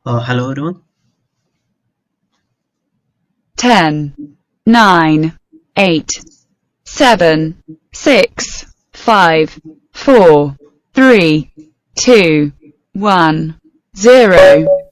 Hello everyone. 10, 9, 8, 7, 6, 5, 4, 3, 2, 1, 0.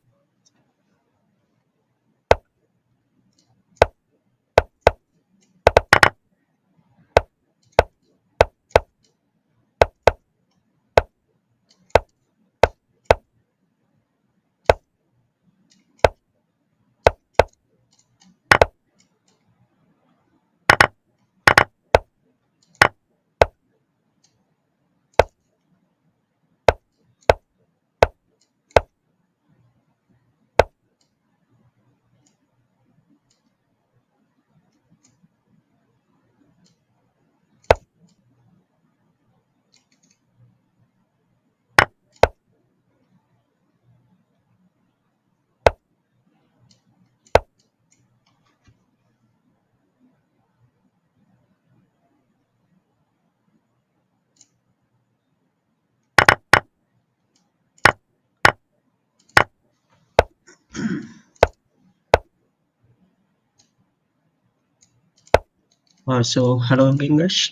Hello again guys.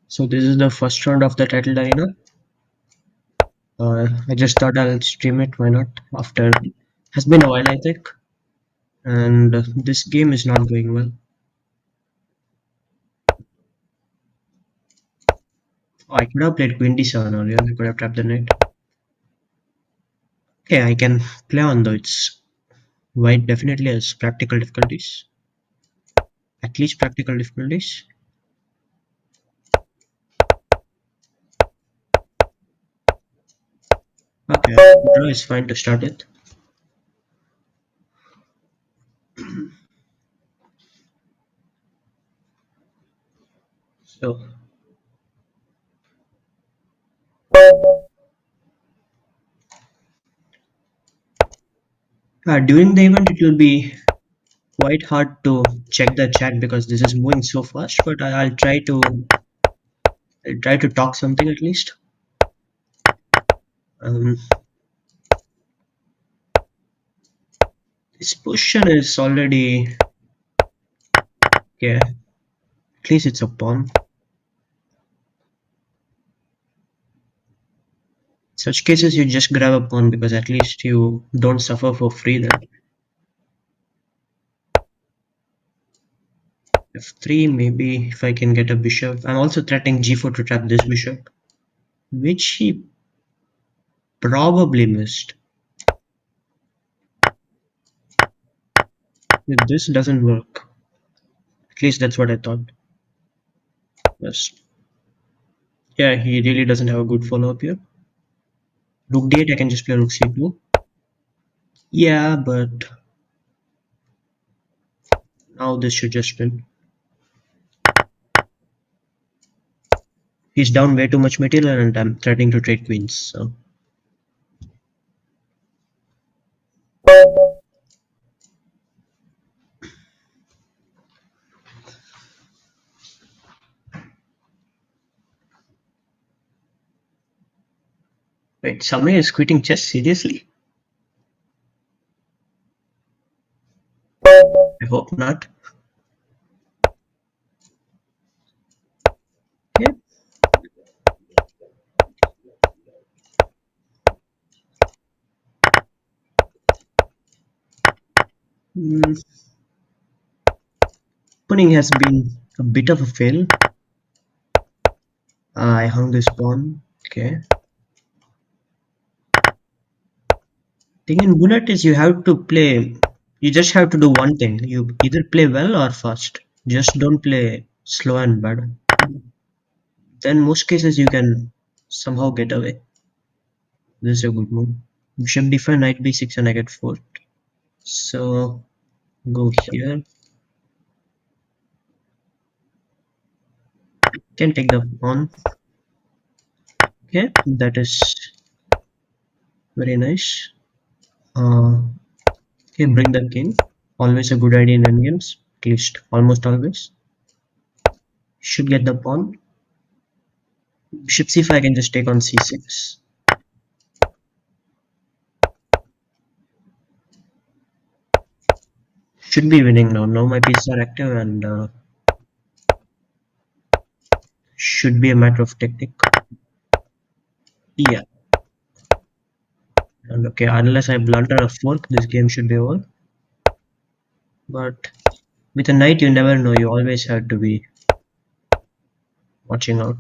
So this is the first round of the title arena. I just thought I'll stream it. Why not? After has been a while I think, and this game is not going well. I could have played Queen D7 earlier. I could have trapped the knight. Okay, I can play on though. It's white definitely has practical difficulties. At least practical difficulties. Okay, draw is fine to start with. So during the event, it will be quite hard to check the chat because this is moving so fast. But I'll try to talk something at least. Um, this position is already okay. At least it's a pawn. Such cases, you just grab a pawn because at least you don't suffer for free then. F3, maybe if I can get a bishop. I'm also threatening g4 to trap this bishop, which he probably missed. If this doesn't work, at least that's what I thought. Yes. Yeah, he really doesn't have a good follow-up here. Rook d8, I can just play rook c2. Yeah, but now this should just win. He's down way too much material and I'm threatening to trade queens. So wait, somebody is quitting chess? Seriously? I hope not. Yeah. Mm, opening has been a bit of a fail. I hung this pawn. Okay. Thing in bullet is you have to play. You just have to do one thing. You either play well or fast. Just don't play slow and bad. Then most cases you can somehow get away. This is a good move. Bishop d5, knight b6, and I get 4. So go here. Can take the pawn. Okay, that is very nice. Okay, bring the king. Always a good idea in endgames. At least almost always. Should get the pawn. Bishop c5, I can just take on c6. Should be winning now. Now my pieces are active and should be a matter of technique. Yeah. And okay, unless I blunder a fork, this game should be over. But with a knight, you never know. You always have to be watching out.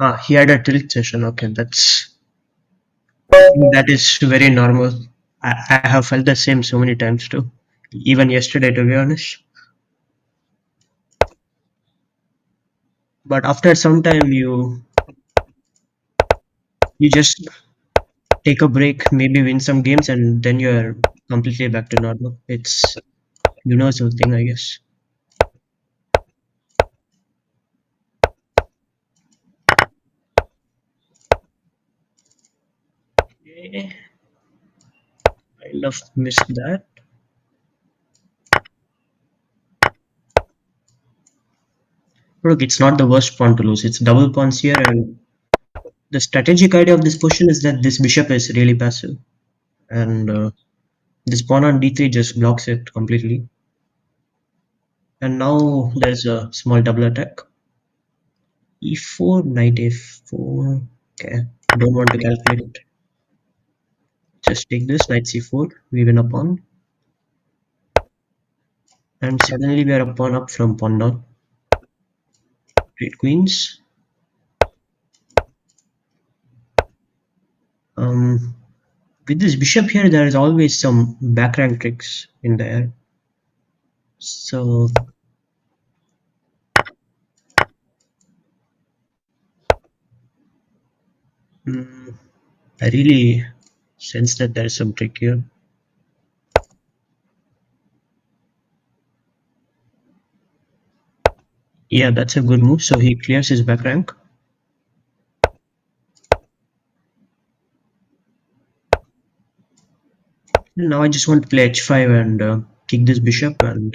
Ah, he had a tilt session. Okay, that is very normal. I have felt the same so many times too. Even yesterday, to be honest. But after some time, you just take a break, maybe win some games, and then you're completely back to normal. It's universal thing, I guess. Okay, I love missed that. Look, it's not the worst pawn to lose. It's double pawns here, and the strategic idea of this position is that this bishop is really passive, and this pawn on d3 just blocks it completely. And now there's a small double attack. e4, knight a4. Okay, don't want to calculate it. Just take this, knight c4, we win a pawn, and suddenly we are a pawn up from pawn down. Great queens. Um, with this bishop here, there is always some back rank tricks in there. So mm, I really sense that there is some trick here. Yeah, that's a good move. So he clears his back rank. Now I just want to play h5 and kick this bishop, and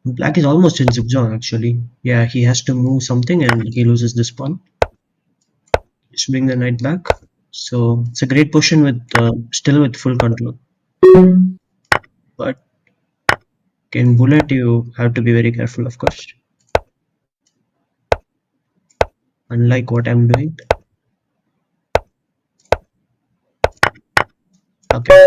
black is almost in zigzag actually. Yeah, he has to move something and he loses this pawn. Just bring the knight back. So it's a great position with still with full control. But in bullet you have to be very careful, of course. Unlike what I'm doing. Okay,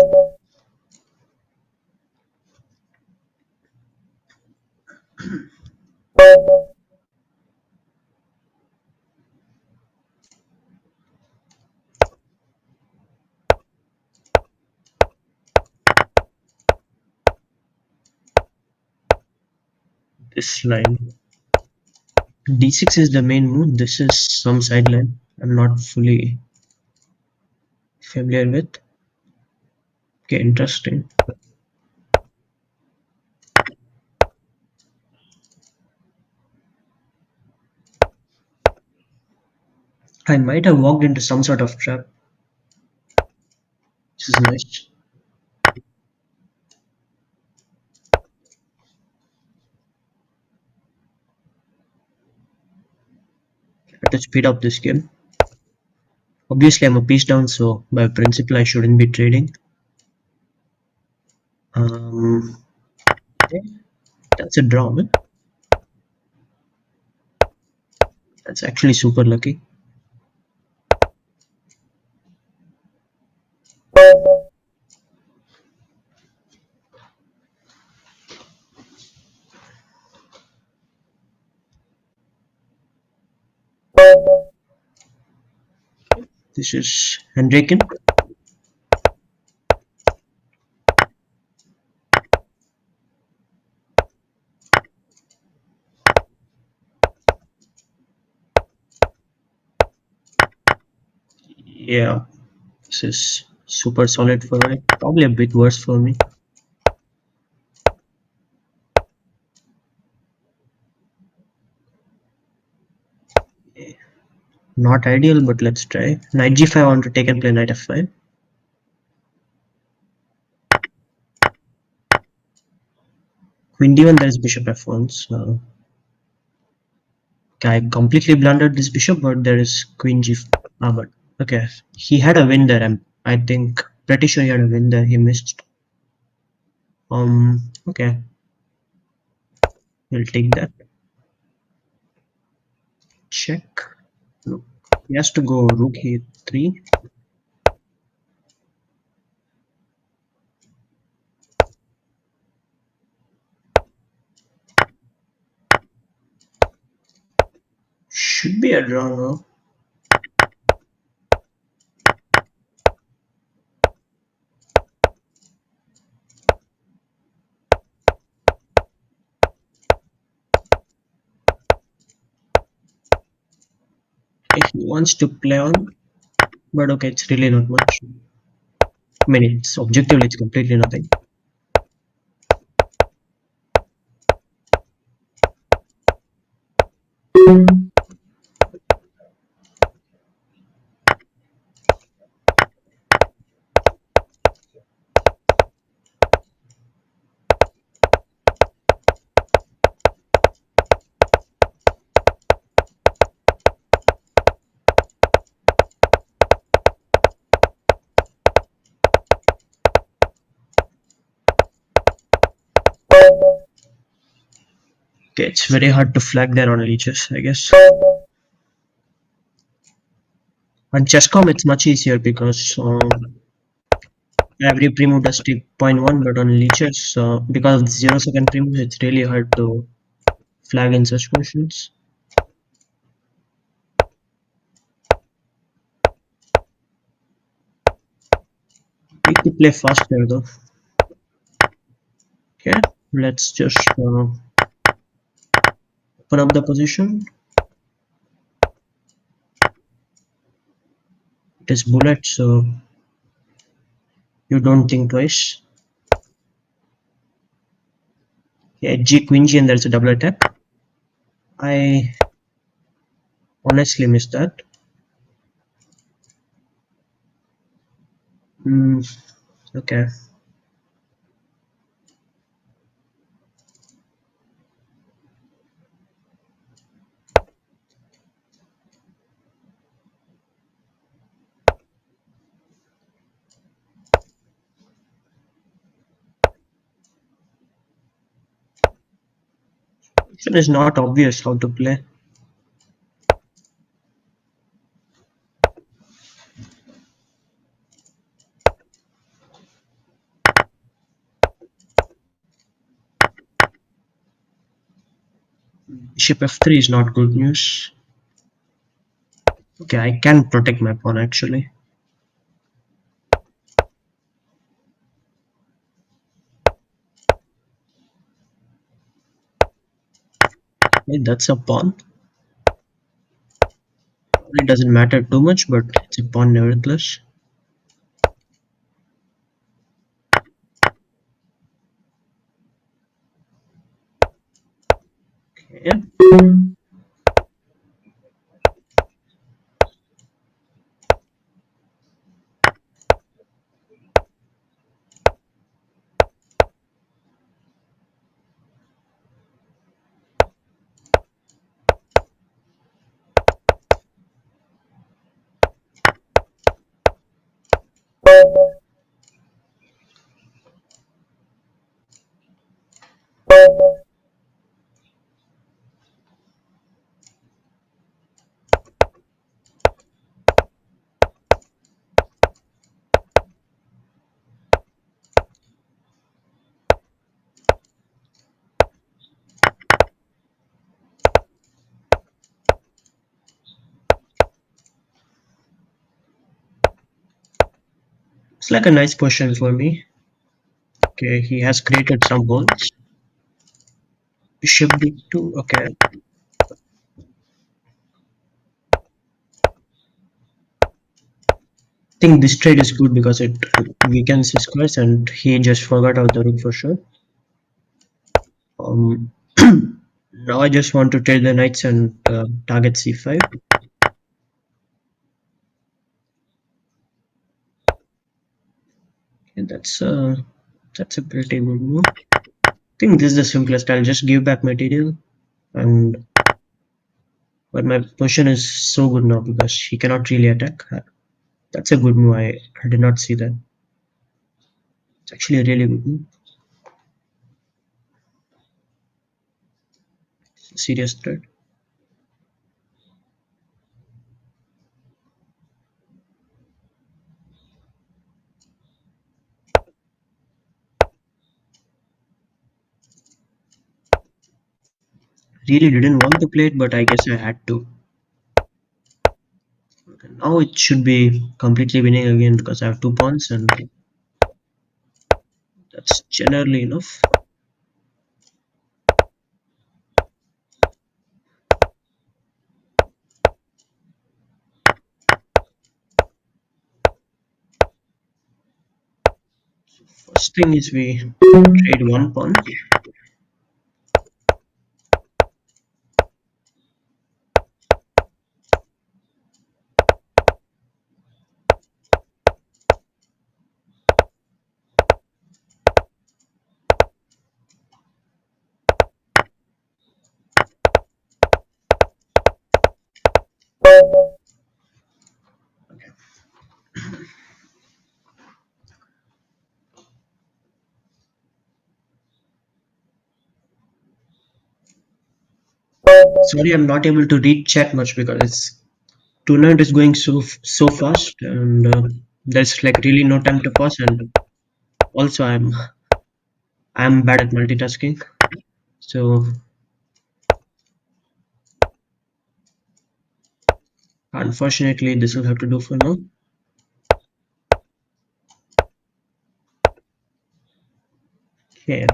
this line. D6 is the main move. This is some sideline I'm not fully familiar with. Okay, interesting. I might have walked into some sort of trap. This is nice. I have to speed up this game. Obviously, I'm a piece down, so by principle, I shouldn't be trading. Okay, that's a draw, man. That's actually super lucky. This is Hendricken. Yeah, this is super solid for me. Probably a bit worse for me. Not ideal, but let's try. Knight g5, I want to take and play knight f5. Queen d1, there is bishop f1. So okay, I completely blundered this bishop, but there is queen g. But okay, he had a win there. I think pretty sure he had a win there. He missed. Okay, we'll take that. Check. Look, he has to go rook e3. Should be a draw now. Okay, he wants to play on, but okay, it's really not much. I mean, it's objectively, it's completely nothing. Okay, it's very hard to flag there on leeches, I guess. On chess.com, it's much easier because every premove does take 0.1, but on leeches, because of the 0 second premove, it's really hard to flag in such positions. Need to play fast there though. Okay, let's just open up the position. It is bullet, so you don't think twice. Yeah, G Queen G, and there's a double attack. I honestly missed that. Okay. It is not obvious how to play. Bishop f3 is not good news. Okay, I can protect my pawn actually. Okay, that's a pawn. It doesn't matter too much, but it's a pawn nevertheless. Okay. It's like a nice position for me. Okay, he has created some holes. Bishop d2. Okay. I think this trade is good because it weakens his squares, and he just forgot out the rook for sure. Um, now I just want to trade the knights and target c5. Okay, that's a pretty good move. I think this is the simplest. I'll just give back material, and but my position is so good now because he cannot really attack. That's a good move. I did not see that. It's actually a really good move. Serious threat. Really didn't want to play it, but I guess I had to. Okay, now it should be completely winning again because I have 2 pawns, and that's generally enough. First thing is we trade 1 pawn. Sorry, I'm not able to read chat much because it's tournament is going so fast, and there's like really no time to pause. And also, I'm bad at multitasking, so unfortunately, this will have to do for now. Okay,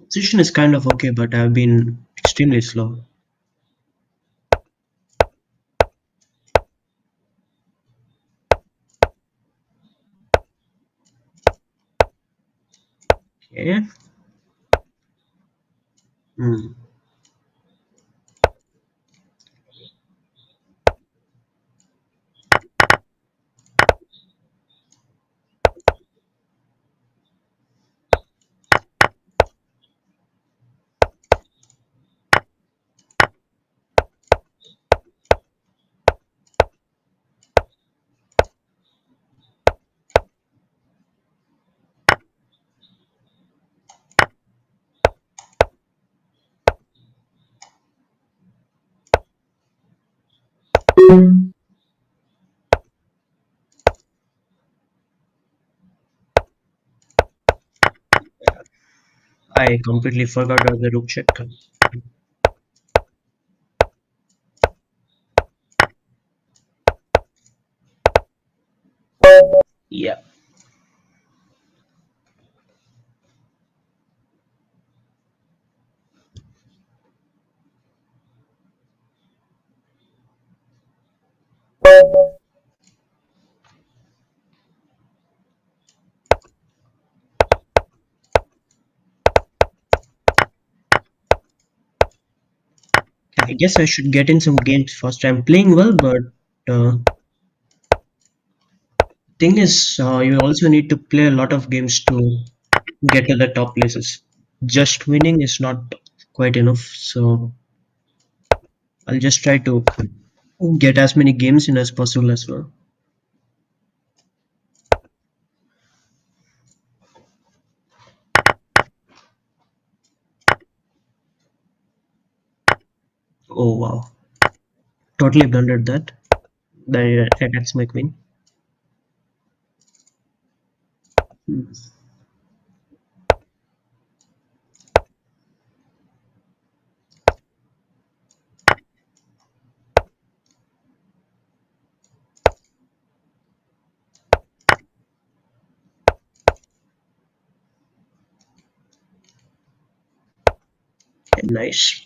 position is kind of okay, but I've been extremely slow. Okay. Hmm. I completely forgot about the rook check. Yeah. I guess I should get in some games first. I'm playing well, but thing is, you also need to play a lot of games to get to the top places. Just winning is not quite enough, so I'll just try to get as many games in as possible as well. Oh wow, totally blundered that. That's my queen. Hmm. Nice.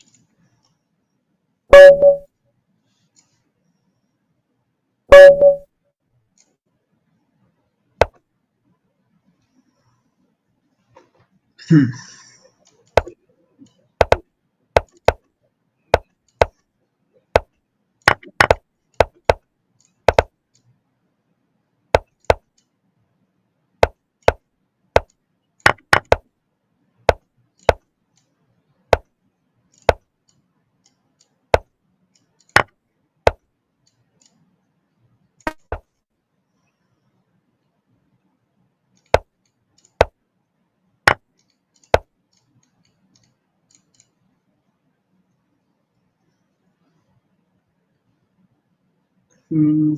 Hmm,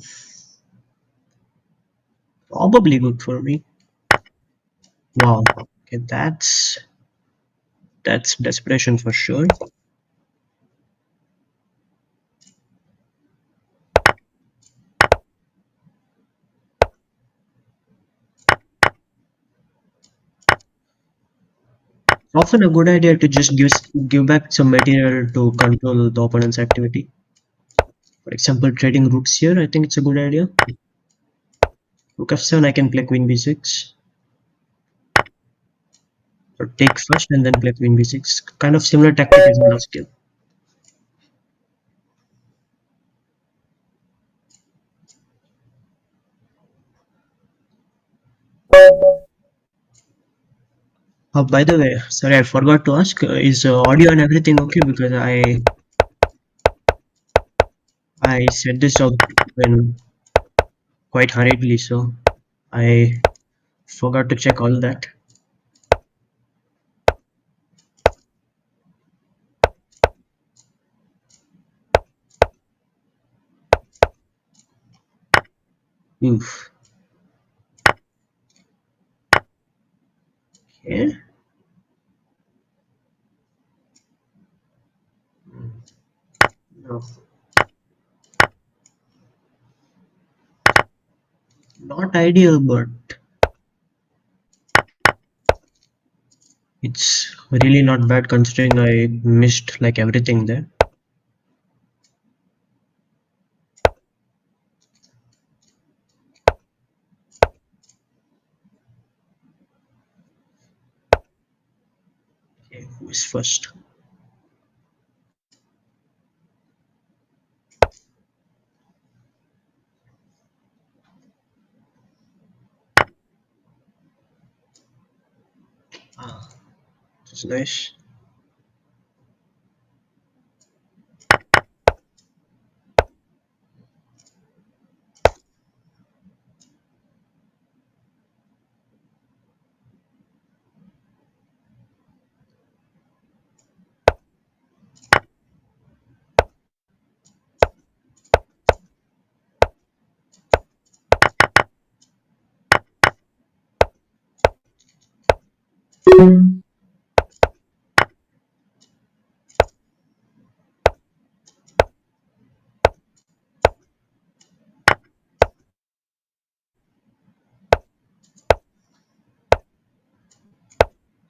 probably good for me. Wow. Okay, that's desperation for sure. Often a good idea to just give back some material to control the opponent's activity. For example, trading rooks here, I think it's a good idea. Rook f7, I can play queen b6, or take first and then play queen b6. Kind of similar tactic as in last game. By the way, sorry, I forgot to ask, is audio and everything okay? Because I set this up when quite hurriedly, so I forgot to check all that. Oof. Okay. No, not ideal, but it's really not bad considering I missed like everything there. Okay, who is first? Ah, that's nice.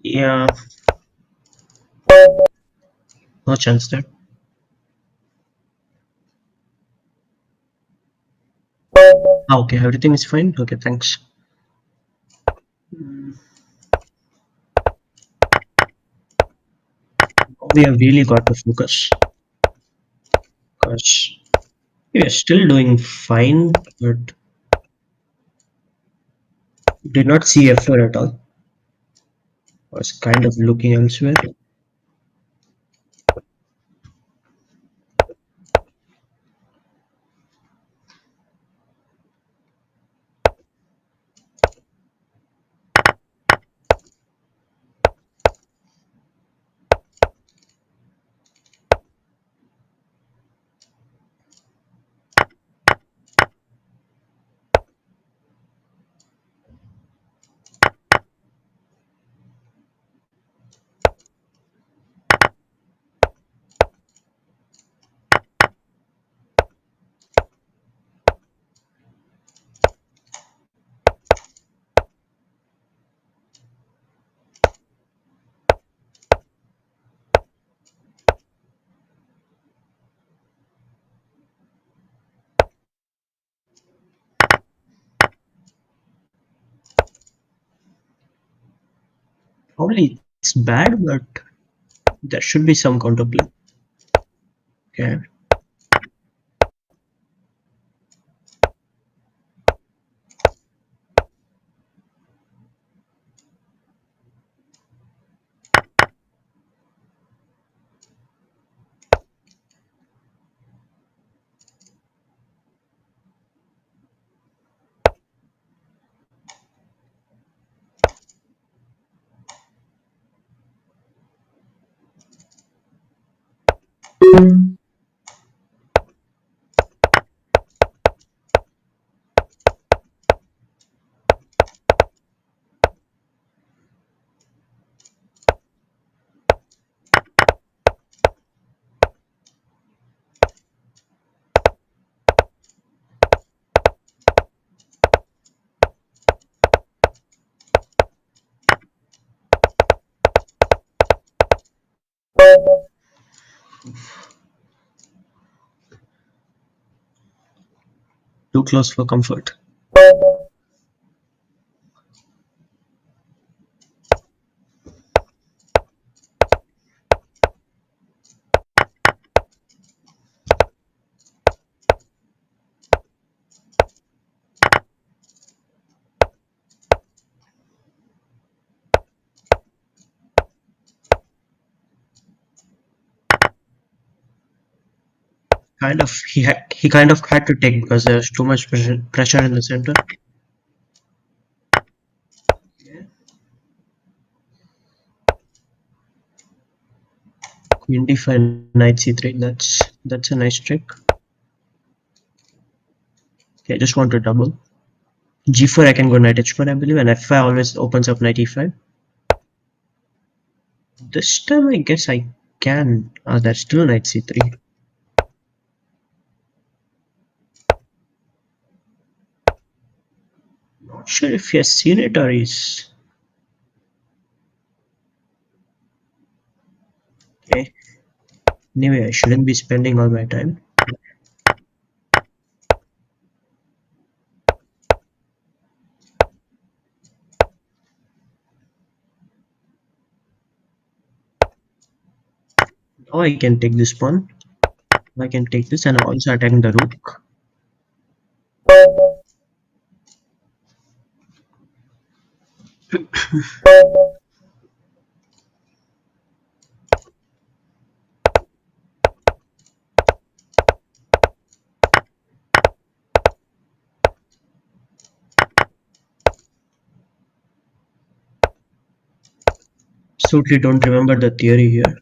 Yeah, no chance there. Ah, okay, everything is fine. Okay, thanks. We have really got to focus because we are still doing fine, but did not see effort at all. Was kind of looking elsewhere. Probably it's bad, but there should be some counterplay. Okay. Too close for comfort. He kind of had to take because there's too much pressure in the center. Queen d5, knight c3. That's a nice trick. Okay, I just want to double. g4 I can go knight h4 I believe, and f5 always opens up knight e5. This time I guess I can. That's still knight c3. Not sure if he has seen it or he's. Okay. Anyway, I shouldn't be spending all my time. Now I can take this pawn. I can take this and also attack the rook. Absolutely don't remember the theory here.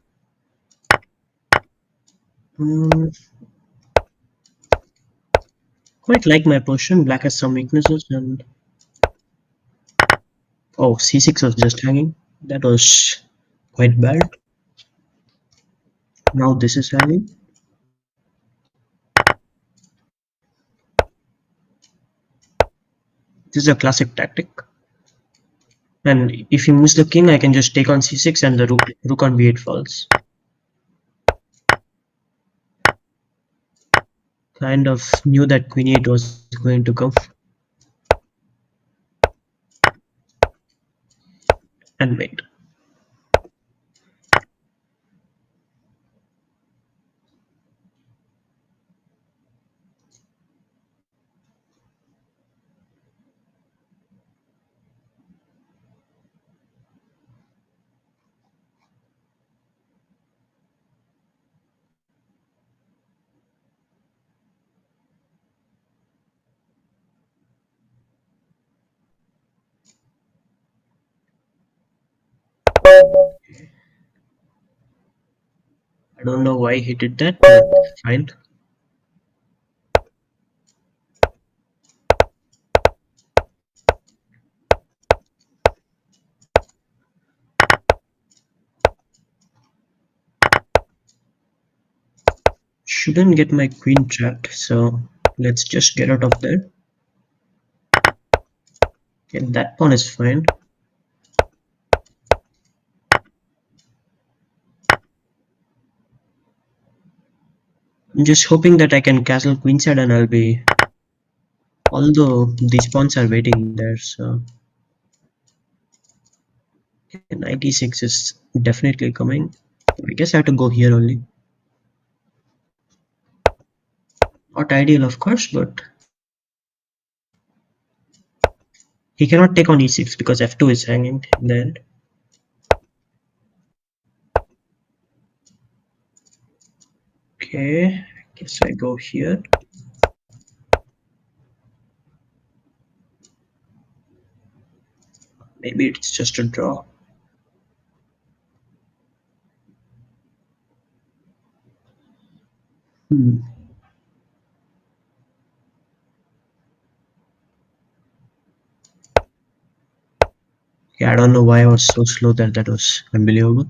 Hmm, quite like my position. Black has some weaknesses and oh, c6 was just hanging. That was quite bad. Now this is hanging. This is a classic tactic. And if he moves the king, I can just take on c6 and the rook on b8 falls. Kind of knew that queen e8 was going to come and wait. I don't know why he did that, but fine. Shouldn't get my queen trapped, so let's just get out of there. Okay, that pawn is fine. I'm just hoping that I can castle queenside and I'll be. Although these pawns are waiting there, so 96 is definitely coming. I guess I have to go here only. Not ideal, of course, but he cannot take on e6 because f2 is hanging in the end. Okay, I guess I go here. Maybe it's just a draw. Hmm. Yeah, I don't know why I was so slow there. That was unbelievable.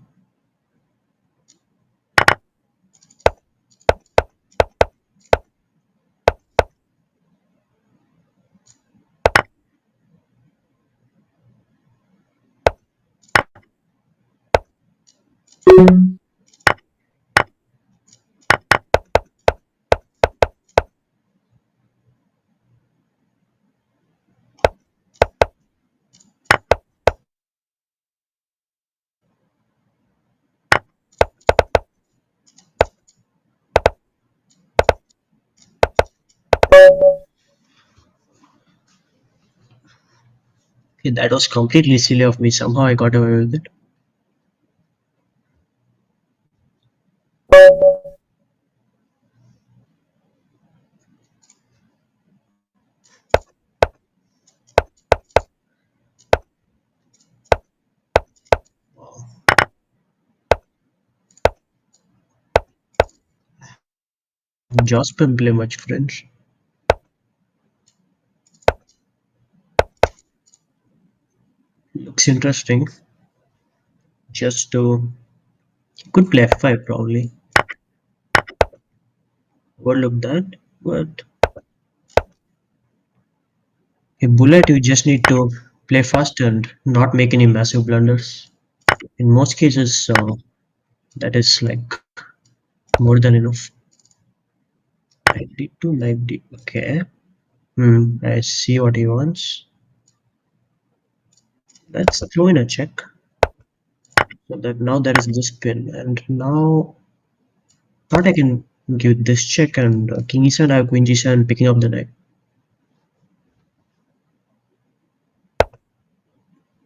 Okay, that was completely silly of me. Somehow I got away with it. Just play much French. Looks interesting. Just to could play f5 probably. Overlook that, but a bullet you just need to play fast and not make any massive blunders. In most cases, that is like more than enough. 90 to 90. Okay. I see what he wants. Let's throw in a check. So that now there is this pin, and now thought I can give this check and king e7, I have queen g7 picking up the knight.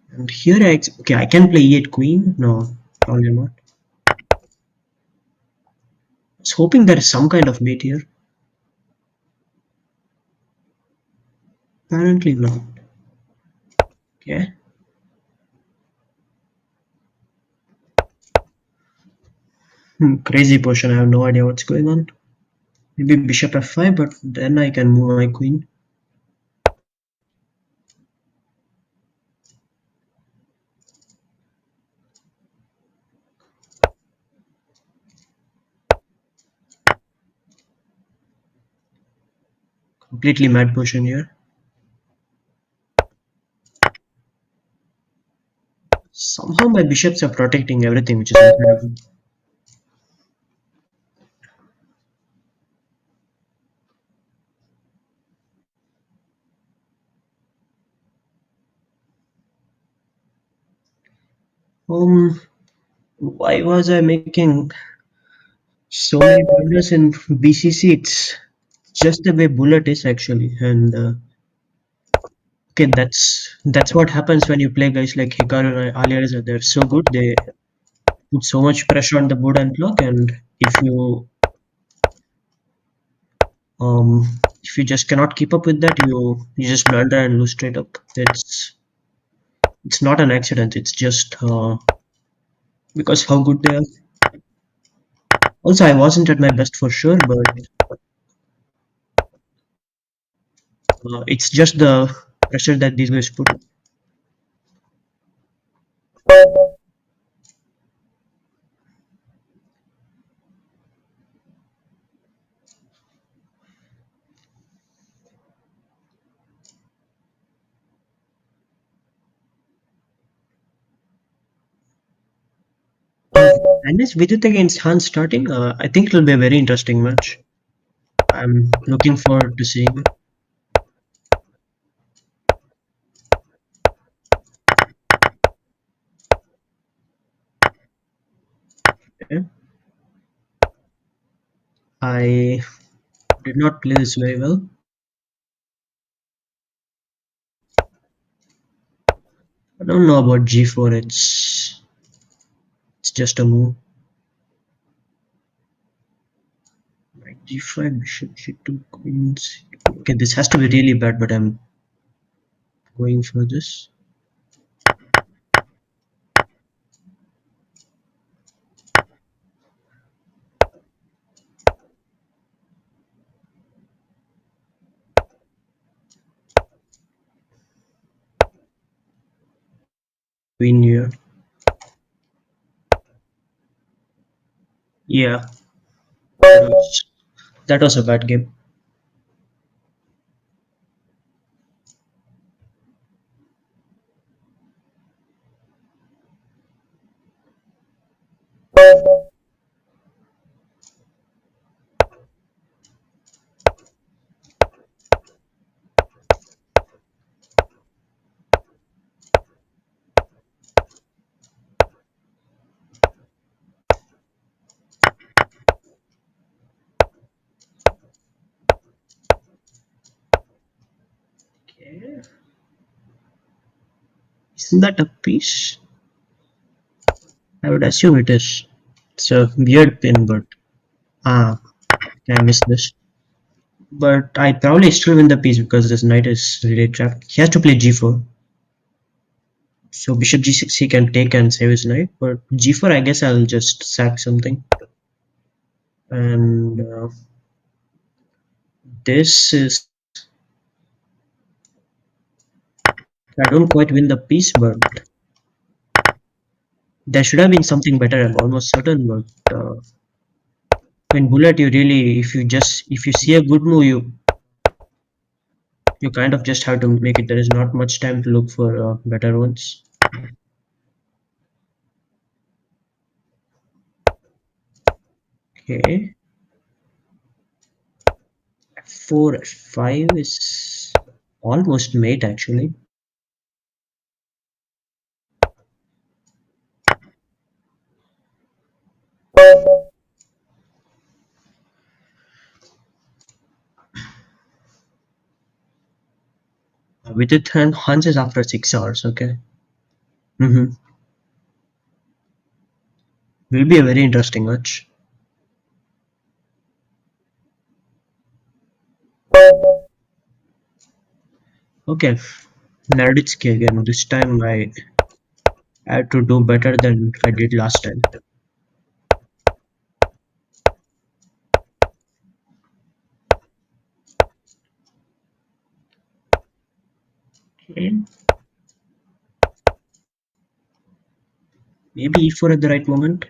And here okay, I can play e8 queen. No, probably not. I was hoping there is some kind of mate here. Apparently not. Okay. Crazy position. I have no idea what's going on. Maybe bishop f5, but then I can move my queen. Completely mad position here. Somehow my bishops are protecting everything, which is incredible. Why was I making so many blunders in BCC? It's just the way bullet is actually, and okay, that's what happens when you play guys like Hikaru and Aliareza. They're so good. They put so much pressure on the board and clock, and if you um if you just cannot keep up with that, you just blunder and lose straight up. It's not an accident. It's just because how good they are. Also, I wasn't at my best for sure, but it's just the pressure that these guys put. And this Vidit against Hans starting, I think it'll be a very interesting match. I'm looking forward to seeing it. Okay. I did not play this very well. I don't know about g4. It's just a move. Knight g5, bishop g2, queens. Okay, this has to be really bad, but I'm going for this. Queen here. Yeah, that was a bad game. Okay. Isn't that a piece? I would assume it is. It's a weird pin, but ah, I missed this. But I probably still win the piece because this knight is really trapped. He has to play g4. So bishop g6 he can take and save his knight. But g4 I guess I'll just sack something. And this is... I don't quite win the piece, but there should have been something better. I'm almost certain. But in bullet, you really, if you see a good move, you kind of just have to make it. There is not much time to look for better ones. Okay, f4 f5 is almost mate actually. With it, Hans is after 6 hours. Okay, will be a very interesting match. Okay, Narditsky again. This time I had to do better than I did last time. Okay. Maybe e4 at the right moment.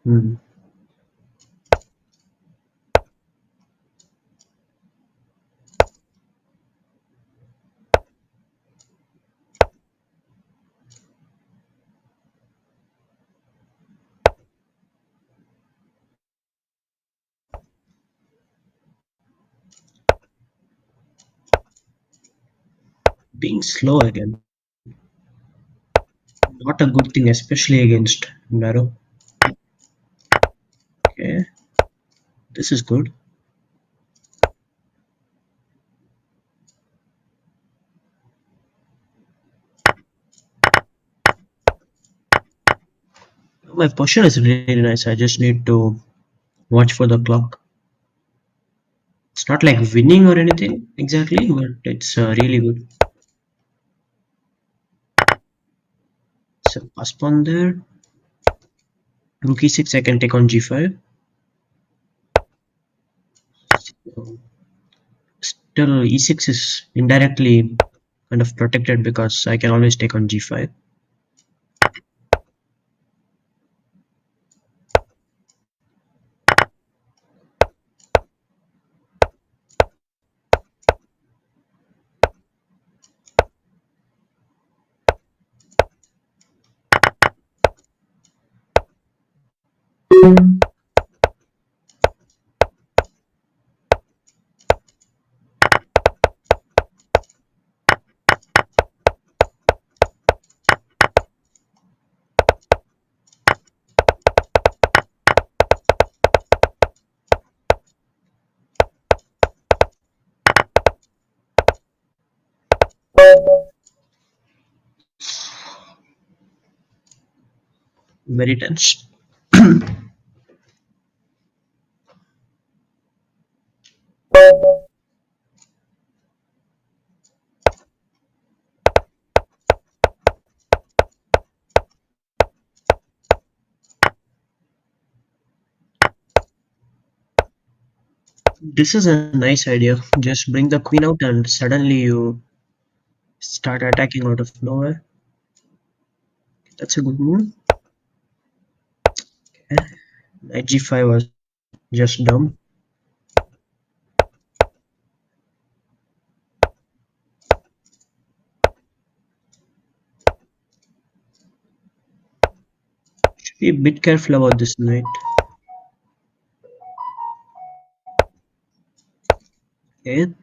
Hmm. Being slow again. Not a good thing, especially against narrow. Okay, this is good. My posture is really nice. I just need to watch for the clock. It's not like winning or anything exactly, but it's really good. So pass pawn there. Rook e6 I can take on g5. So still e6 is indirectly kind of protected because I can always take on g5. very tense. This is a nice idea. Just bring the queen out and suddenly you start attacking out of nowhere. That's a good move. Okay. Knight g5 was just dumb. Should be a bit careful about this knight. Okay.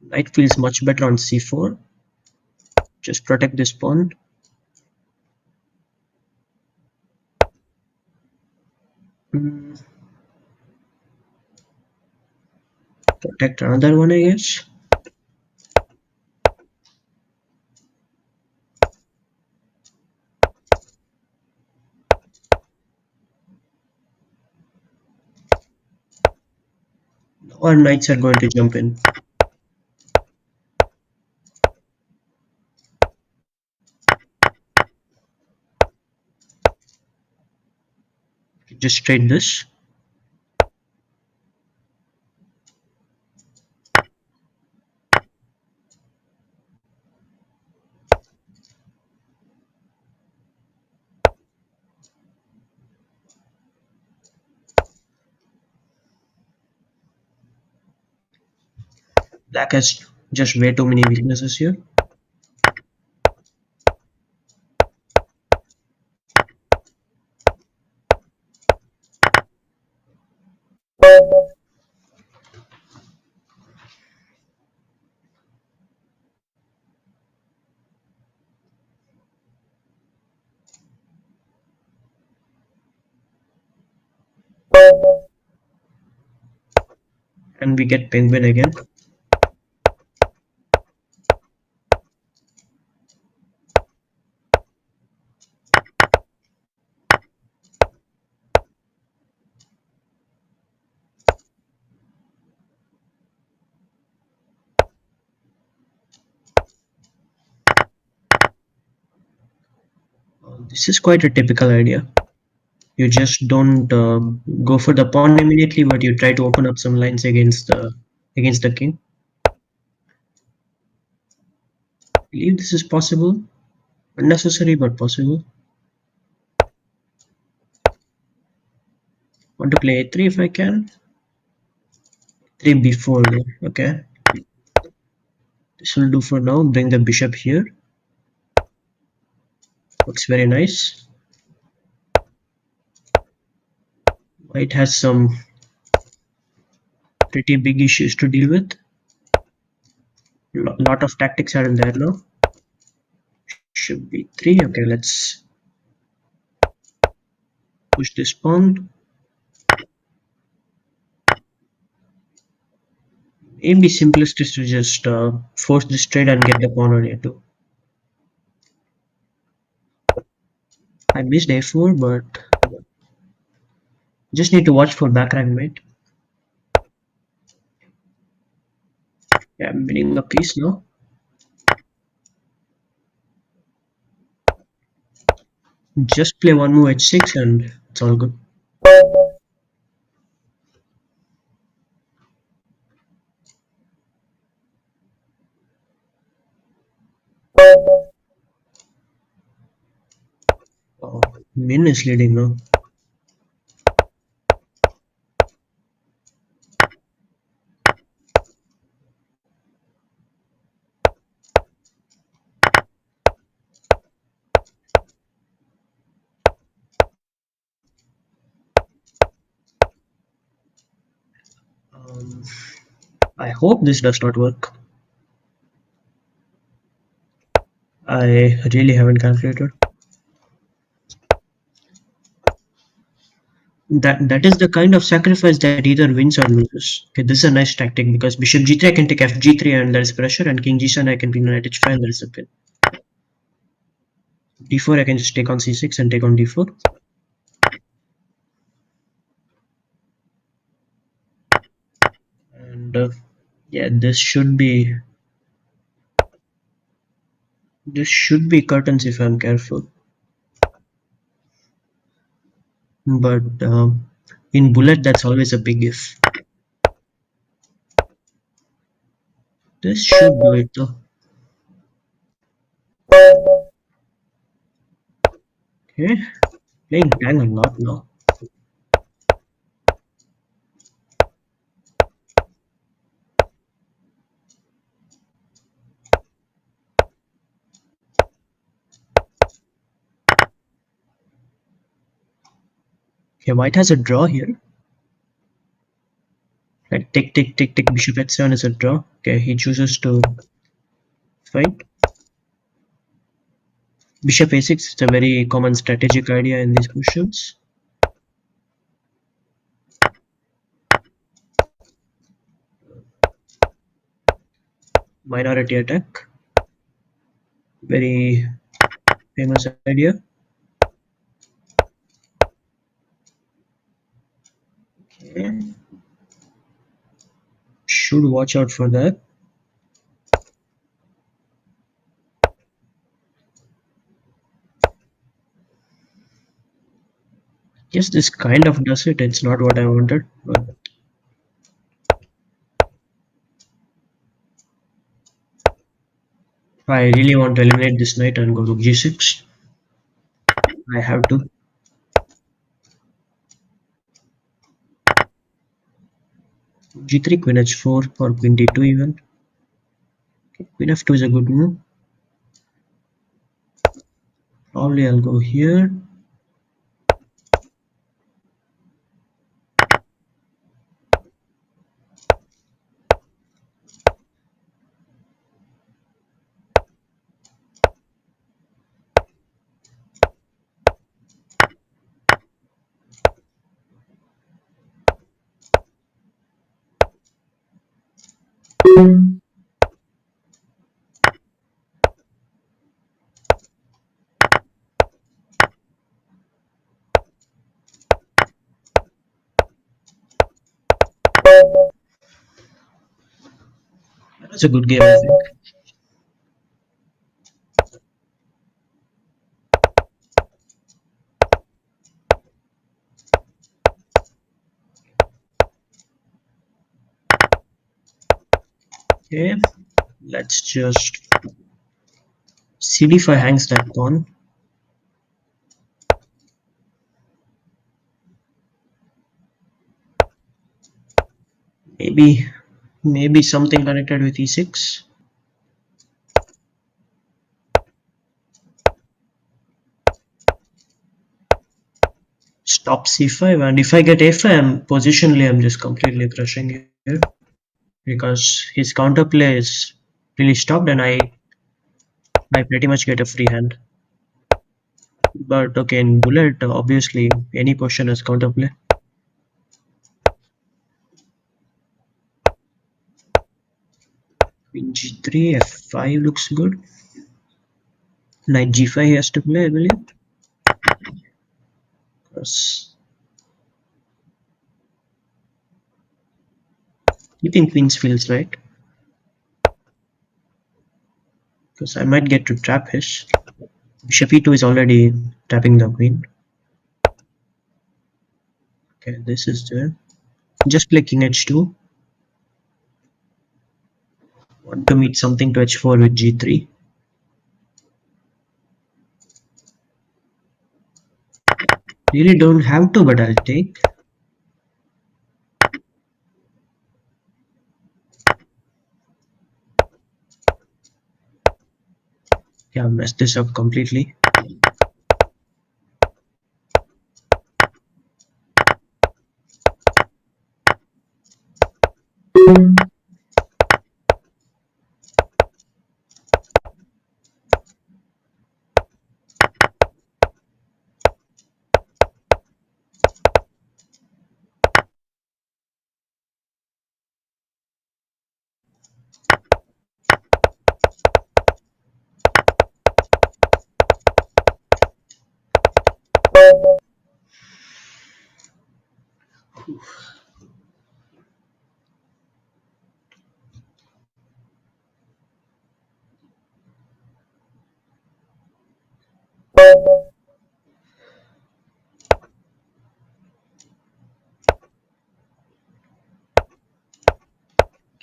Knight feels much better on c4. Just protect this pawn. Mm, protect another one, I guess. Our knights are going to jump in. Just trade this. Black has just way too many weaknesses here. And we get penguin again. This is quite a typical idea. You just don't go for the pawn immediately, but you try to open up some lines against the king. I believe this is possible. Unnecessary but possible. Want to play a3 if I can. 3 b4. Okay. This will do for now. Bring the bishop here. Looks very nice. White has some pretty big issues to deal with. Lot of tactics are in there now. Should be 3. Okay, let's push this pawn. Maybe simplest is to just force this trade and get the pawn on a2. I missed a4, but just need to watch for back rank mate. Yeah, I'm winning a piece now. Just play one move h6 and it's all good. Oh, Min is leading now. Um, I hope this does not work. I really haven't calculated. That is the kind of sacrifice that either wins or loses. Okay, this is a nice tactic because bishop g3 I can take f g3 and there is pressure, and king g7 I can be knight h5 and there is a pin. d4 I can just take on c6 and take on d4. yeah, this should be curtains if I'm careful. But in bullet, that's always a big if. This should do it though. Okay, playing tang a lot now. Okay, white has a draw here. Like tick tick tick tick bishop h7 is a draw. Okay, he chooses to fight. Bishop a6 is a very common strategic idea in these positions. Minority attack. Very famous idea. Okay. Should watch out for that. Yes, this kind of does it. It's not what I wanted, but if I really want to eliminate this knight and go to g6, I have to. G3, queen h4, or queen d2 even. Okay, queen f2 is a good move. Probably I'll go here. That's a good game, I think. Okay, let's just cd5 hangs that pawn. Maybe something connected with e6. Stop c5, and if I get a5, positionally I'm just completely crushing here because his counterplay is really stopped, and I pretty much get a free hand. But okay, in bullet, obviously any position has counterplay. Queen g3, f5 looks good. Knight g5 he has to play, I believe. Because keeping queens feels right. Because I might get to trap his. Bishop e2 is already tapping the queen. Okay, this is there. Just play king h2. Want to meet something to h4 with g3. Really don't have to, but I'll take. Yeah, messed this up completely.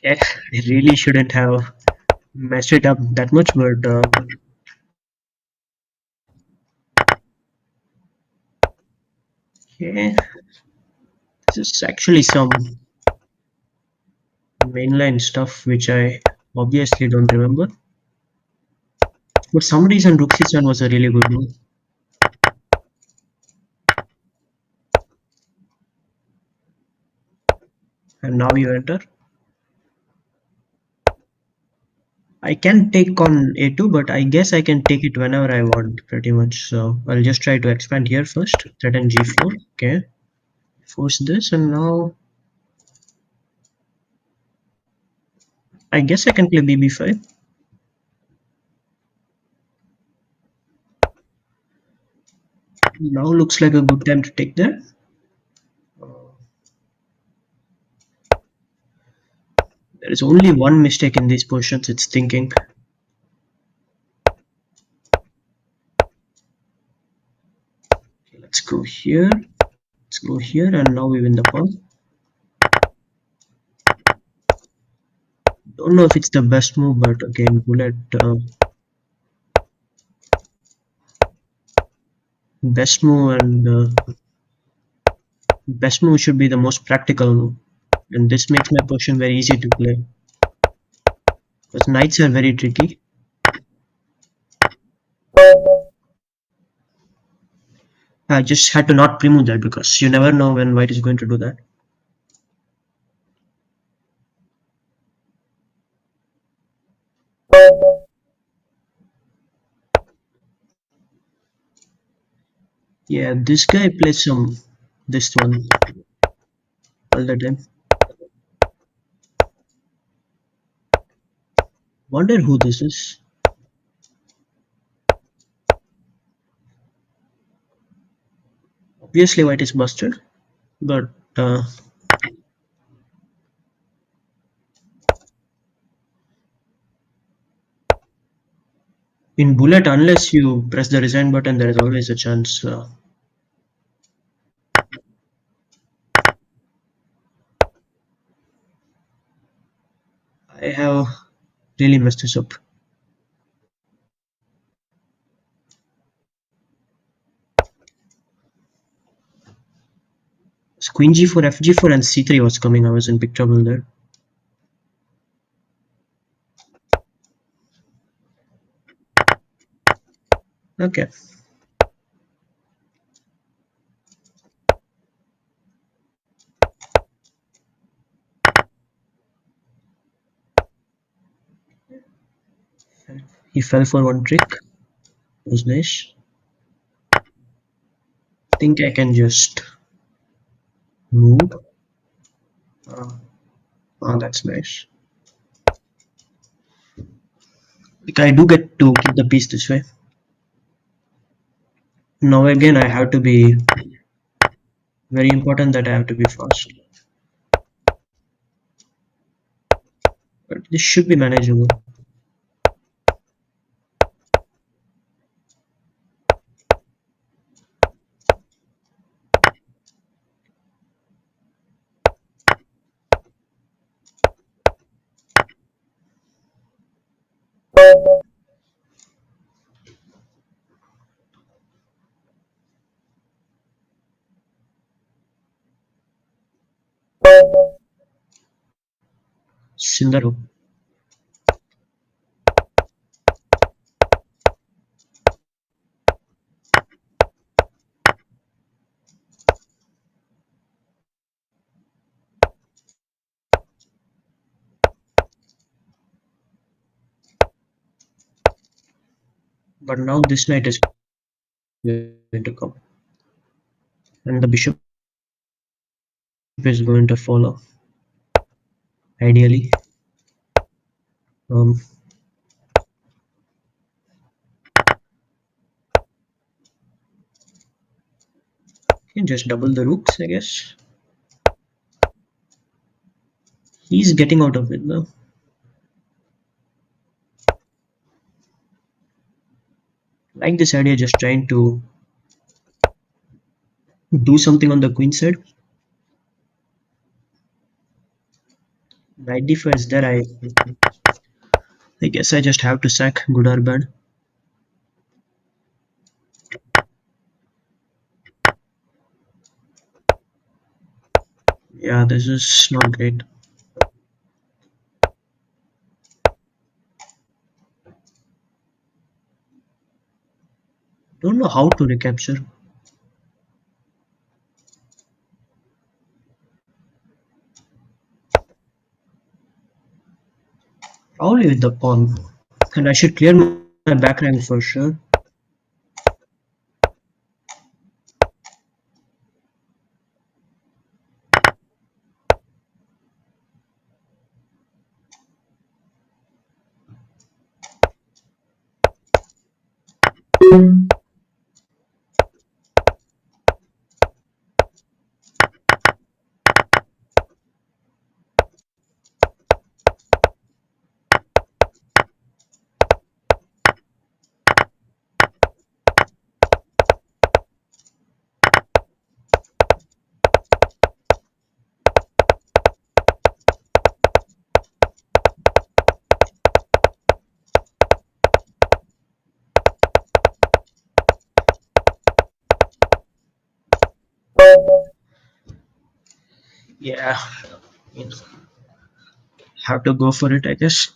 Yeah, I really shouldn't have messed it up that much, but yeah, this is actually some mainline stuff which I obviously don't remember. For some reason, Rook C7 was a really good move. And now you enter. I can take on A2, but I guess I can take it whenever I want, pretty much. So I'll just try to expand here first. Threaten G4. Okay. Force this, and now I guess I can play BB5. Now looks like a good time to take that. There is only one mistake in these positions, it's thinking. Okay, let's go here. Let's go here, and now we win the pawn. Don't know if it's the best move, but again, bullet. Best move and best move should be the most practical move. And this makes my position very easy to play. Because knights are very tricky. I just had to not pre-move that because you never know when white is going to do that. Yeah, this guy plays this one all the time. Wonder who this is. Obviously white is busted, but in bullet, unless you press the resign button, there is always a chance. I have really messed this up. So queen g4, fg4, and c3 was coming. I was in big trouble there. Okay, he fell for one trick. It was nice. Think I can just move. Uh, oh, that's nice. Like I do get to keep the piece this way. Now again, I have to be very important that I have to be fast. But this should be manageable. Sindaro. But now this knight is going to come, and the bishop is going to follow. Ideally, um, you can just double the rooks, I guess. He's getting out of it though. Like this idea, just trying to do something on the queen side. Knight d5 is there. I guess I just have to sack, good or bad. Yeah, this is not great. Don't know how to recapture. Probably with the pawn. And I should clear my back rank for sure. Yeah, you know, have to go for it, I guess.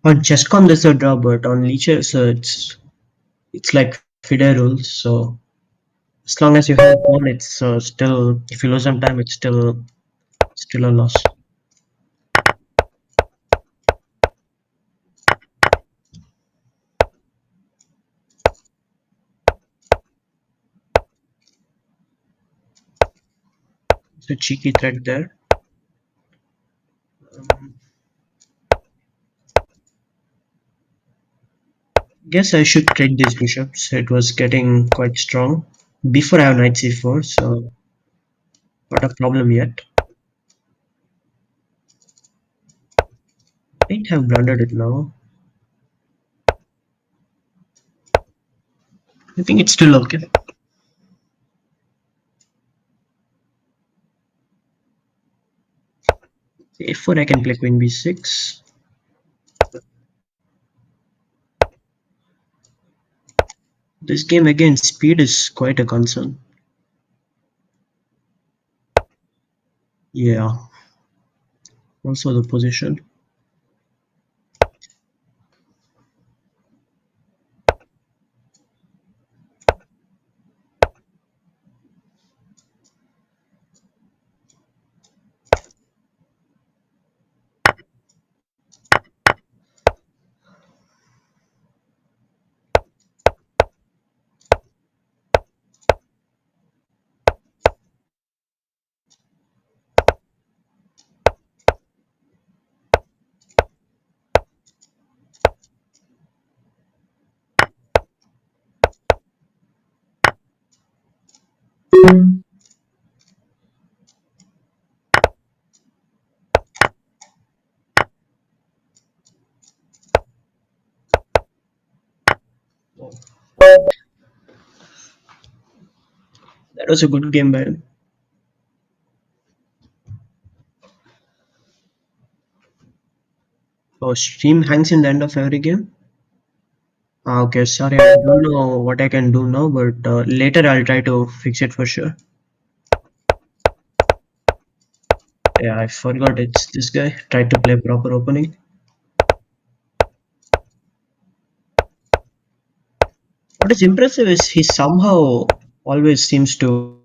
On chess.com there's a draw, but on leeches it's like FIDE rules. So as long as you have a pawn, it's still. If you lose some time, it's still a loss. It's a cheeky threat there. Um, Guess I should trade these bishops. It was getting quite strong before I have knight c4, so not a problem yet. Might have blundered it now. I think it's still okay. a4 I can play queen b6. This game again, speed is quite a concern. Yeah, also the position. That was a good game by him. Oh, stream hangs in the end of every game. Okay, sorry, I don't know what I can do now, but later I'll try to fix it for sure. Yeah, I forgot it's this guy. Tried to play proper opening. What is impressive is he somehow always seems to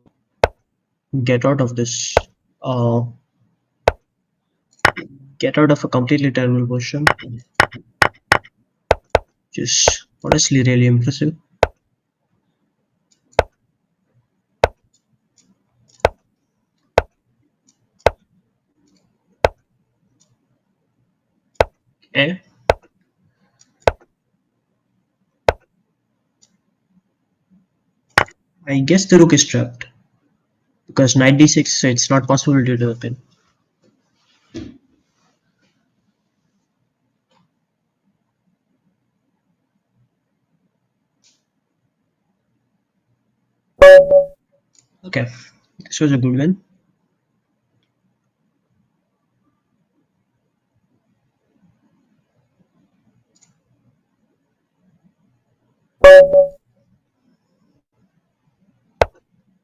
get out of this, uh, get out of a completely terrible position. Just honestly really impressive. Eh? I guess the rook is trapped because knight d6, so it's not possible to do a pin. Okay, This was a good one.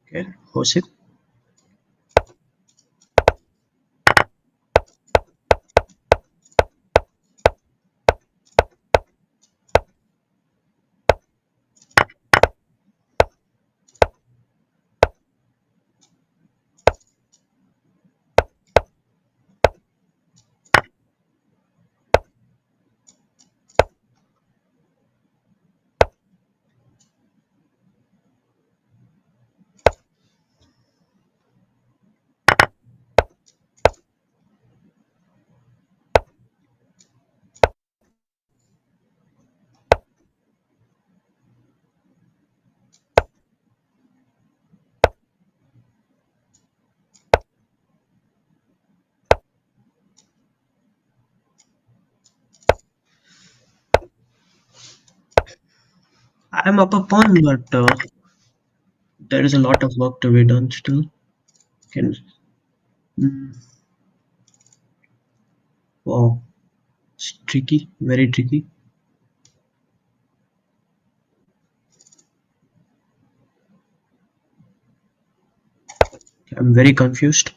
Okay, Jose. I'm up a pawn, but there is a lot of work to be done still. Can, mm, wow, it's tricky, very tricky. I'm very confused.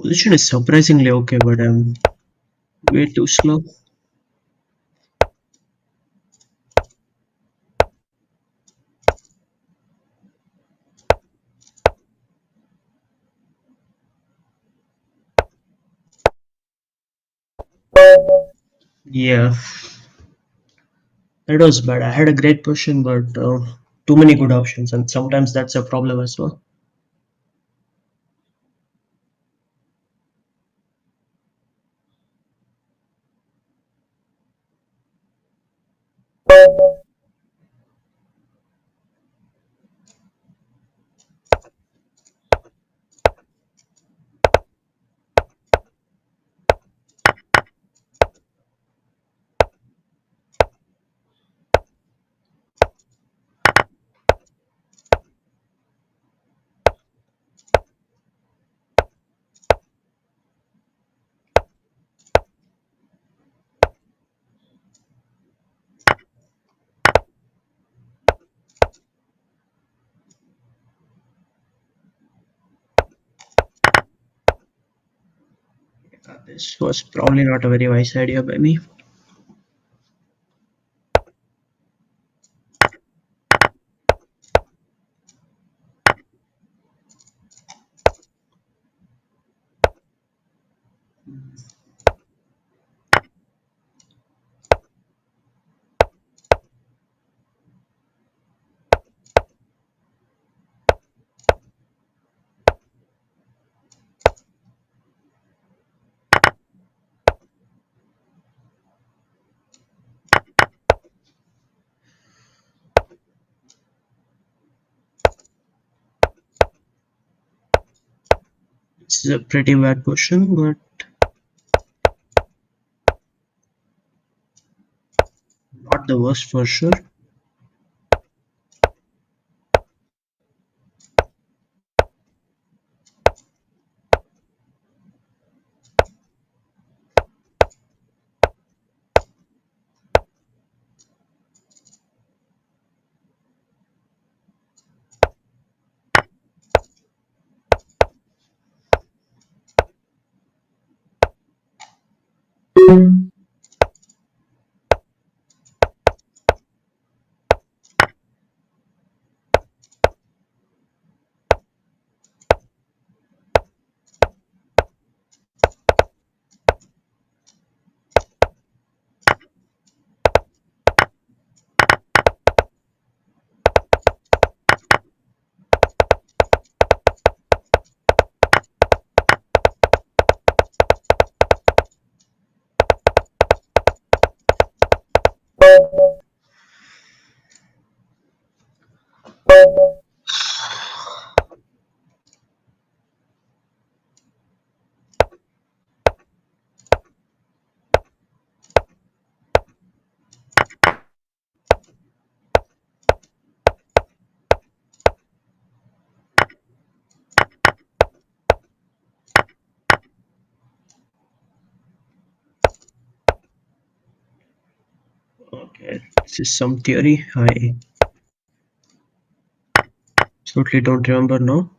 Position is surprisingly okay, but I'm way too slow. Yeah, that was bad. I had a great position, but too many good options, and sometimes that's a problem as well. This was probably not a very wise idea by me. This is a pretty bad question, but not the worst for sure. This is some theory. I absolutely don't remember now.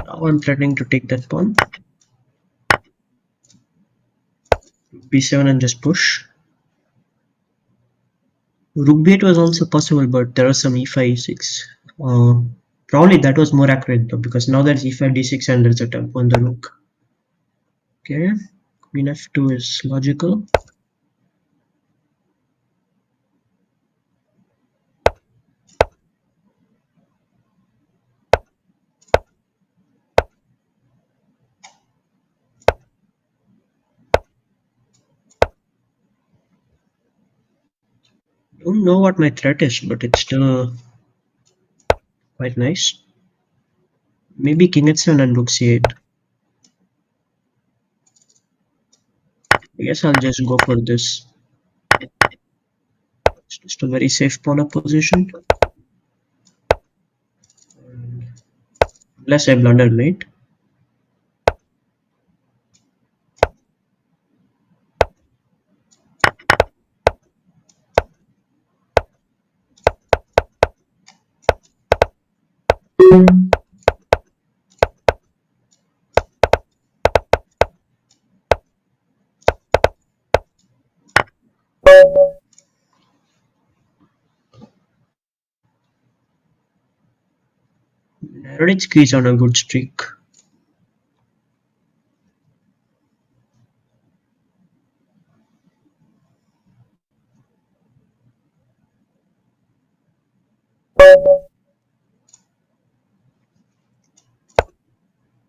Now I'm planning to take that pawn. B7 and just push. Rook b8 was also possible, but there was some e5, e6. Uh, Probably that was more accurate though, because now there's e5, d6, and there's a tempo on the rook. Okay, queen f2 is logical. Don't know what my threat is, but it's still quite nice. Maybe king h7 and rook c8. I guess I'll just go for this. It's just a very safe pawn up position. Unless I blunder mate. Radich is on a good streak.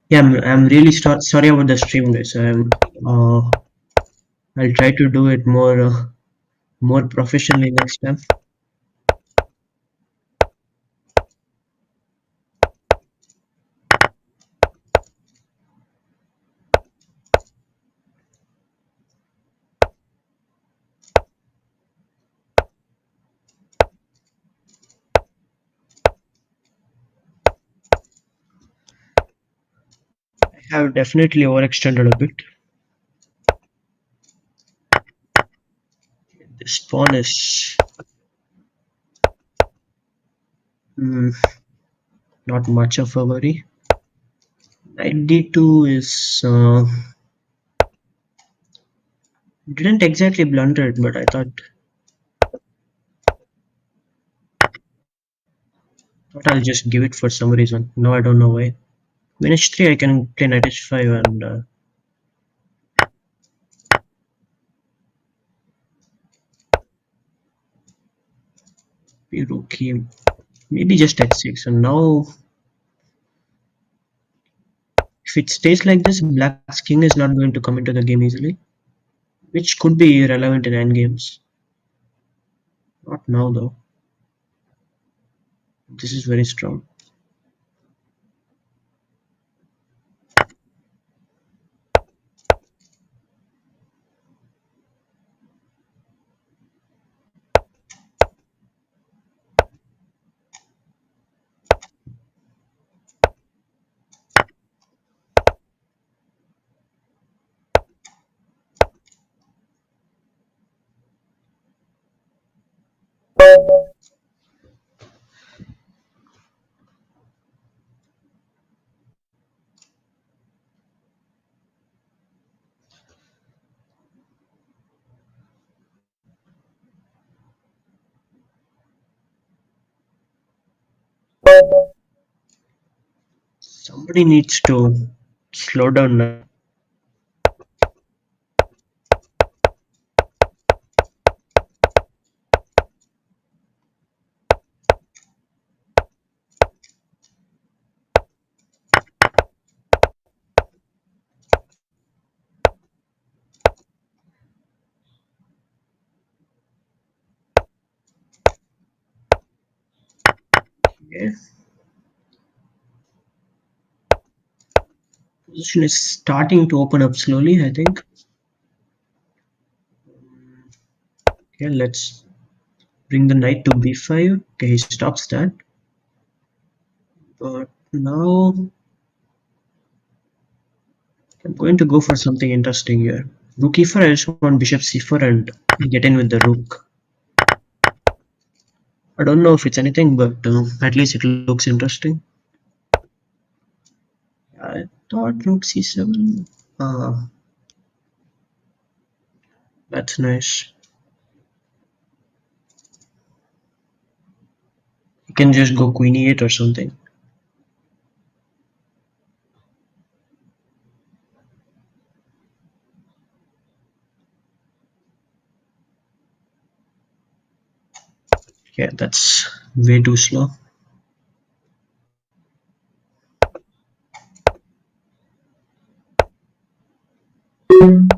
Yeah, I'm really sorry about the stream, guys. I'll try to do it more professionally next time. I have definitely overextended a bit. This pawn is mm, not much of a worry. Knight d2 is didn't exactly blunder it, but I thought I'll just give it for some reason. No, I don't know why. Queen h3, I can play knight h5 and rook e, maybe just h6. And now, if it stays like this, black's king is not going to come into the game easily, which could be relevant in endgames. Not now though. This is very strong. Somebody needs to slow down now. Okay. Position is starting to open up slowly, I think. Okay, let's bring the knight to b5. Okay, he stops that. But now I'm going to go for something interesting here. Rook e4, I just want bishop c4 and get in with the rook. I don't know if it's anything, but at least it looks interesting. I thought rook c7. That's nice. You can just go queen e8 or something. Yeah, that's way too slow. Hmm.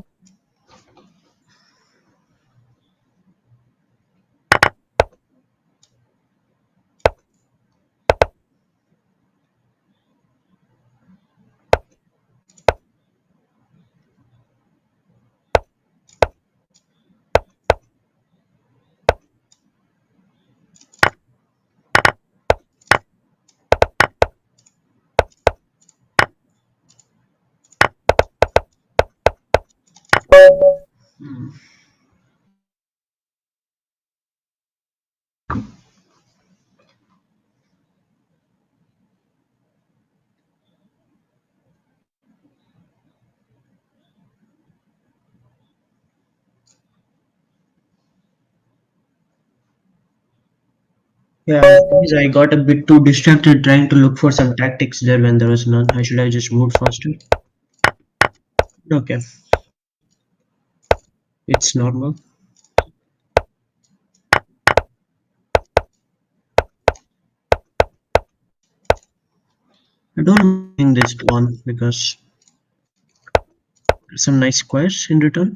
Yeah, because I got a bit too distracted trying to look for some tactics there when there was none. I should have just moved faster. Okay, it's normal. I don't think this one because there's some nice squares in return.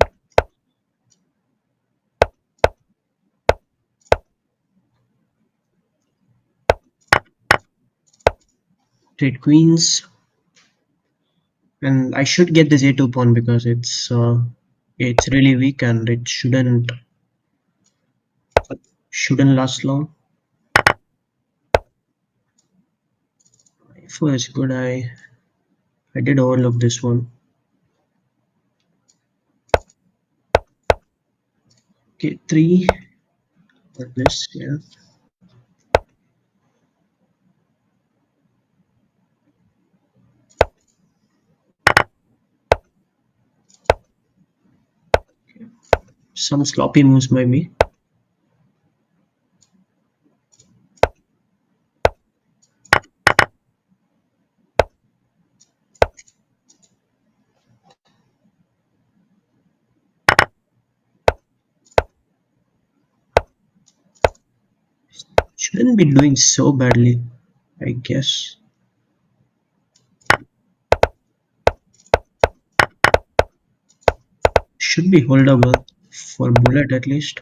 Trade queens, and I should get this a2 pawn because it's really weak and it shouldn't last long. If it's good, I did overlook this one. Okay, three or this, yeah. Some sloppy moves by me. Shouldn't be doing so badly, I guess. Should be holdable for bullet at least.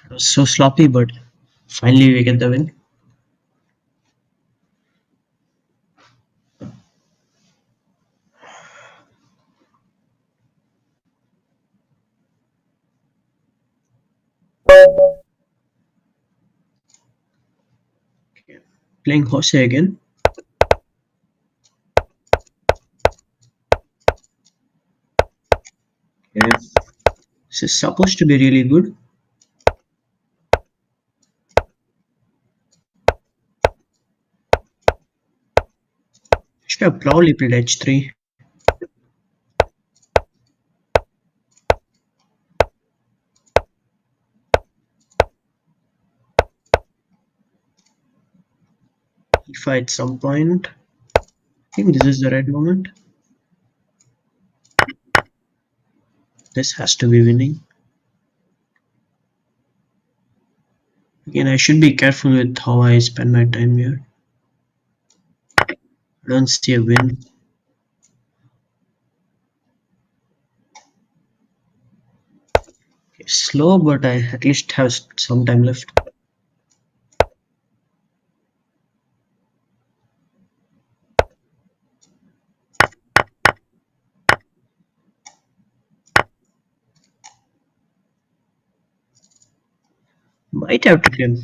It was so sloppy, but finally we get the win. Playing Jose again. Yeah. This is supposed to be really good. Should have probably played h3. d5 at some point. I think this is the right moment. This has to be winning. Again, I should be careful with how I spend my time here. I don't see a win. It's slow, but I at least have some time left. Might have to kill,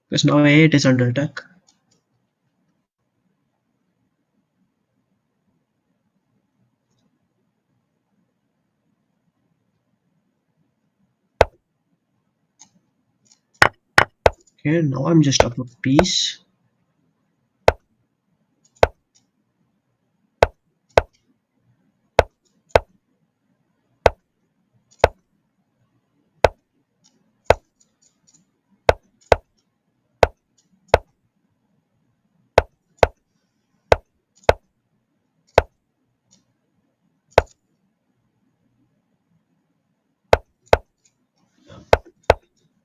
because now A8 is under attack. Okay, now I'm just up a piece.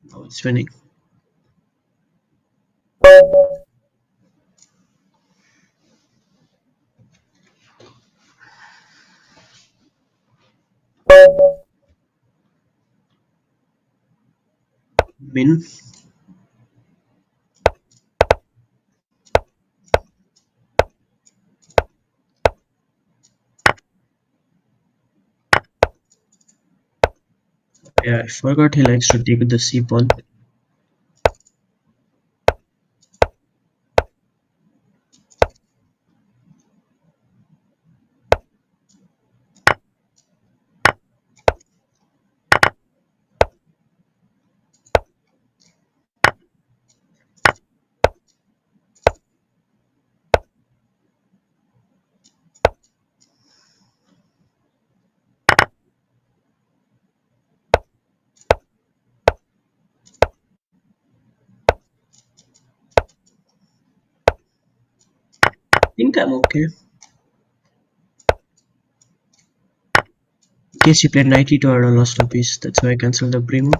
Now it's winning. Min. Yeah, I forgot he likes to take the C pawn. I think I'm okay. In case you played knight e2, I lost a piece. That's why I cancelled the pre-move.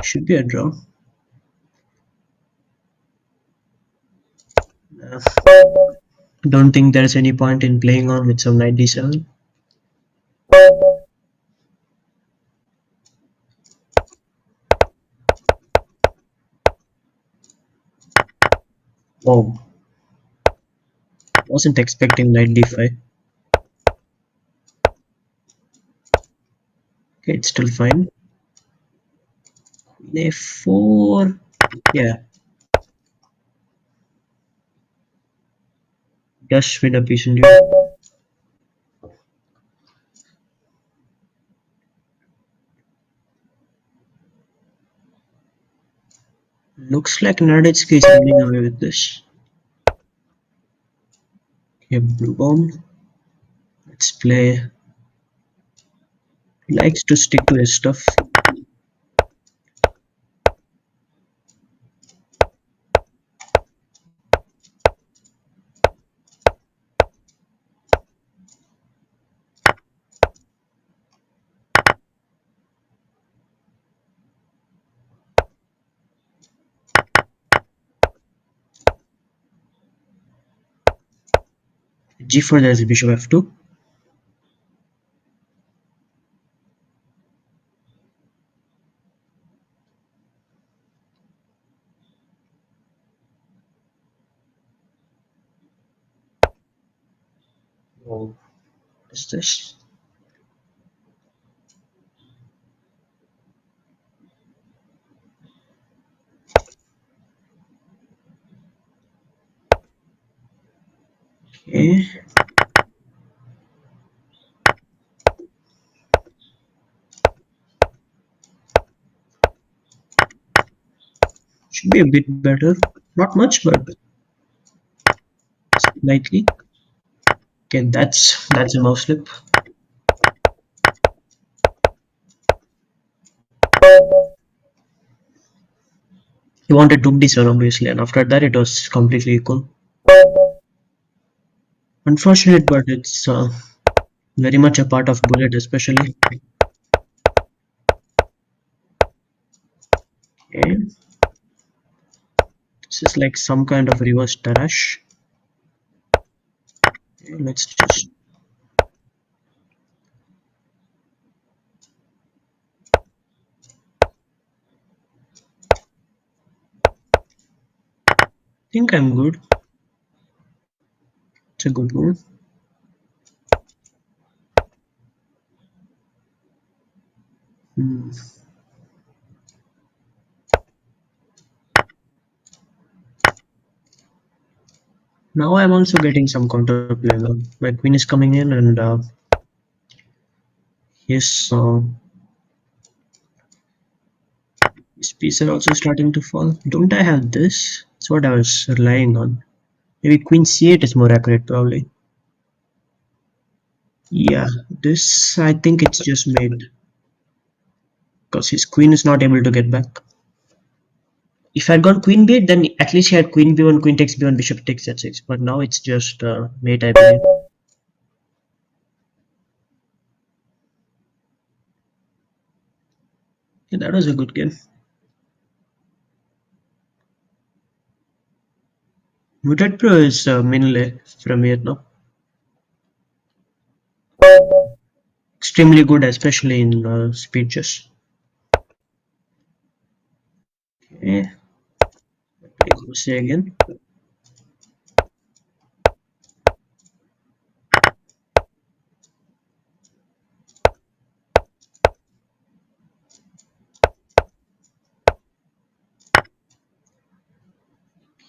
Should be a draw. Uh, don't think there's any point in playing on with some knight d7. Oh, wasn't expecting knight d5. Okay, it's still fine. Queen a4. Yeah, just win a piece in duel. Looks like Naditsky is running away with this. Okay, blue bomb. Let's play. He likes to stick to his stuff. G4, there's bishop f2. Oh, what is this? Okay, should be a bit better. Not much, but slightly. Okay, that's a mouse slip. He wanted took this one obviously, and after that it was completely equal. Unfortunate, but it's very much a part of bullet, especially. Okay, this is like some kind of reverse Tarash. Okay, let's just think I'm good. It's a good move. Hmm. Now I'm also getting some counterplay. My queen is coming in, and his pieces are also starting to fall. Don't I have this? That's what I was relying on. Maybe queen c8 is more accurate, probably. Yeah, this I think it's just made because his queen is not able to get back. If I had gone queen b8, then at least he had queen b1, queen takes b1, bishop takes h6. But now it's just mate, I believe. Yeah, that was a good game. Muted Pro is Minle from Vietnam. Extremely good, especially in speed chess. Okay, play Jose again.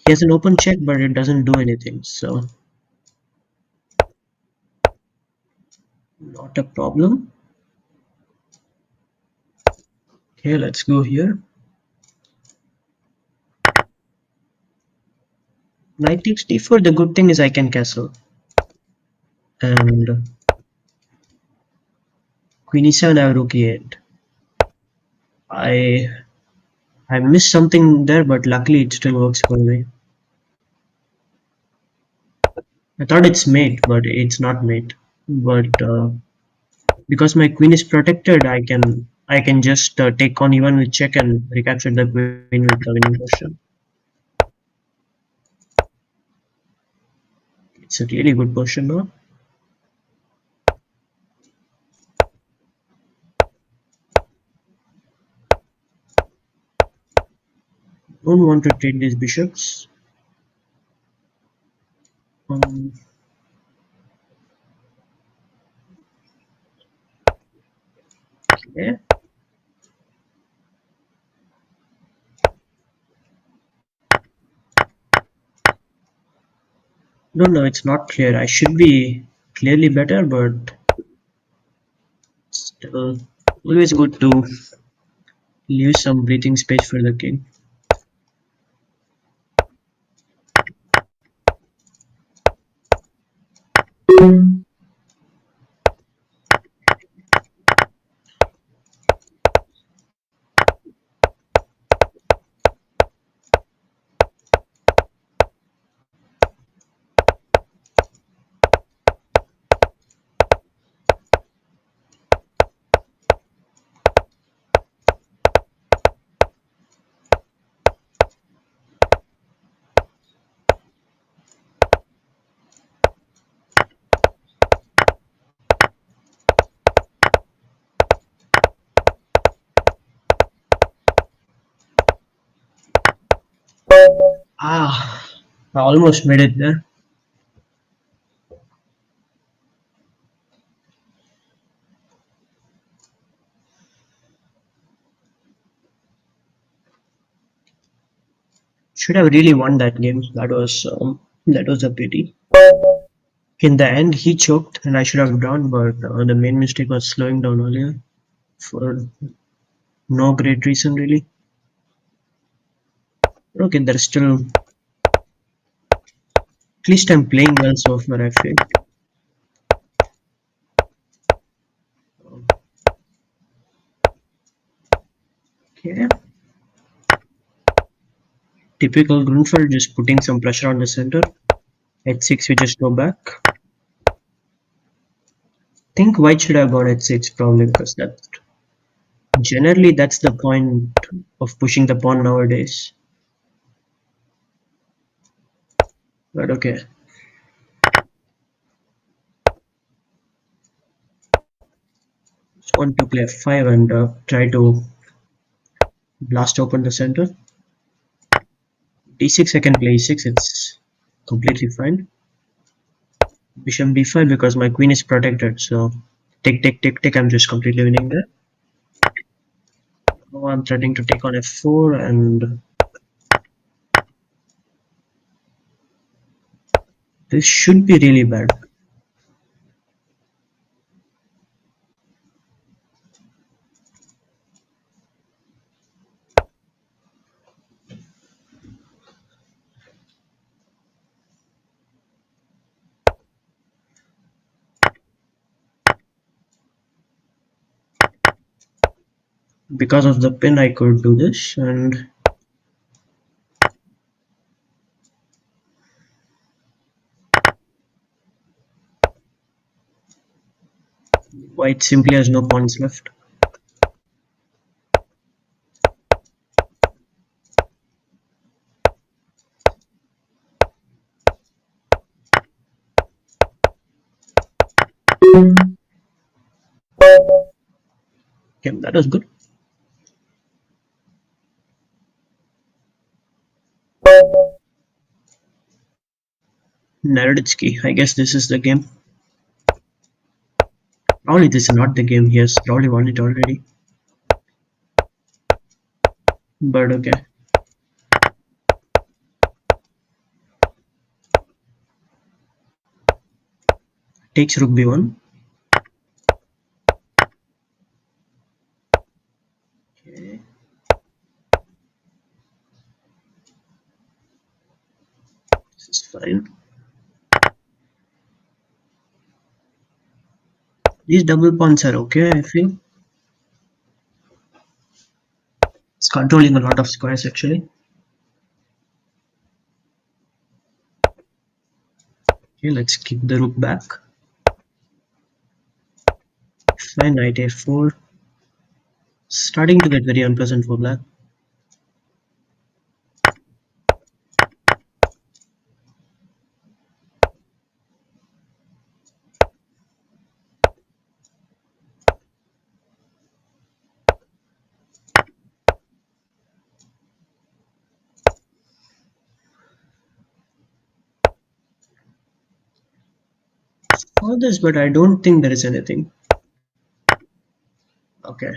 He has an open check, but it doesn't do anything, so not a problem. Okay, let's go here. Knight takes d4. The good thing is I can castle. And queen e7, I have rook e8. I I missed something there, but luckily it still works for me. I thought it's mate, but it's not mate. But because my queen is protected, I can just take on even with check and recapture the queen with the winning position. It's a really good position now. Don't want to trade these bishops. Um, yeah. No, it's not clear. I should be clearly better, but still, always good to leave some breathing space for the king. Ah, I almost made it there. Should have really won that game. That was a pity. In the end, he choked, and I should have drawn, but the main mistake was slowing down earlier for no great reason, really. Okay, there's still. At least I'm playing well so far, I feel. Okay. Typical Grunfeld, just putting some pressure on the center. H6, we just go back. Think white should have gone H6 probably because that generally that's the point of pushing the pawn nowadays. But okay, just want to play F5 and try to blast open the center. D6 I can play E6, it's completely fine. Bishop B5 because my queen is protected, so take, I'm just completely winning there. Now I'm threatening to take on F4 and this should be really bad. Because of the pin I could do this and white simply has no pawns left. Okay, that was good. Naroditsky, I guess this is the game. Probably this is not the game, he has probably won it already. But okay. Takes rook b1. Okay, this is fine. These double pawns are okay, I feel. It's controlling a lot of squares actually. Okay, let's keep the rook back. Fine, knight a4. Starting to get very unpleasant for black. All this, but I don't think there is anything. Okay.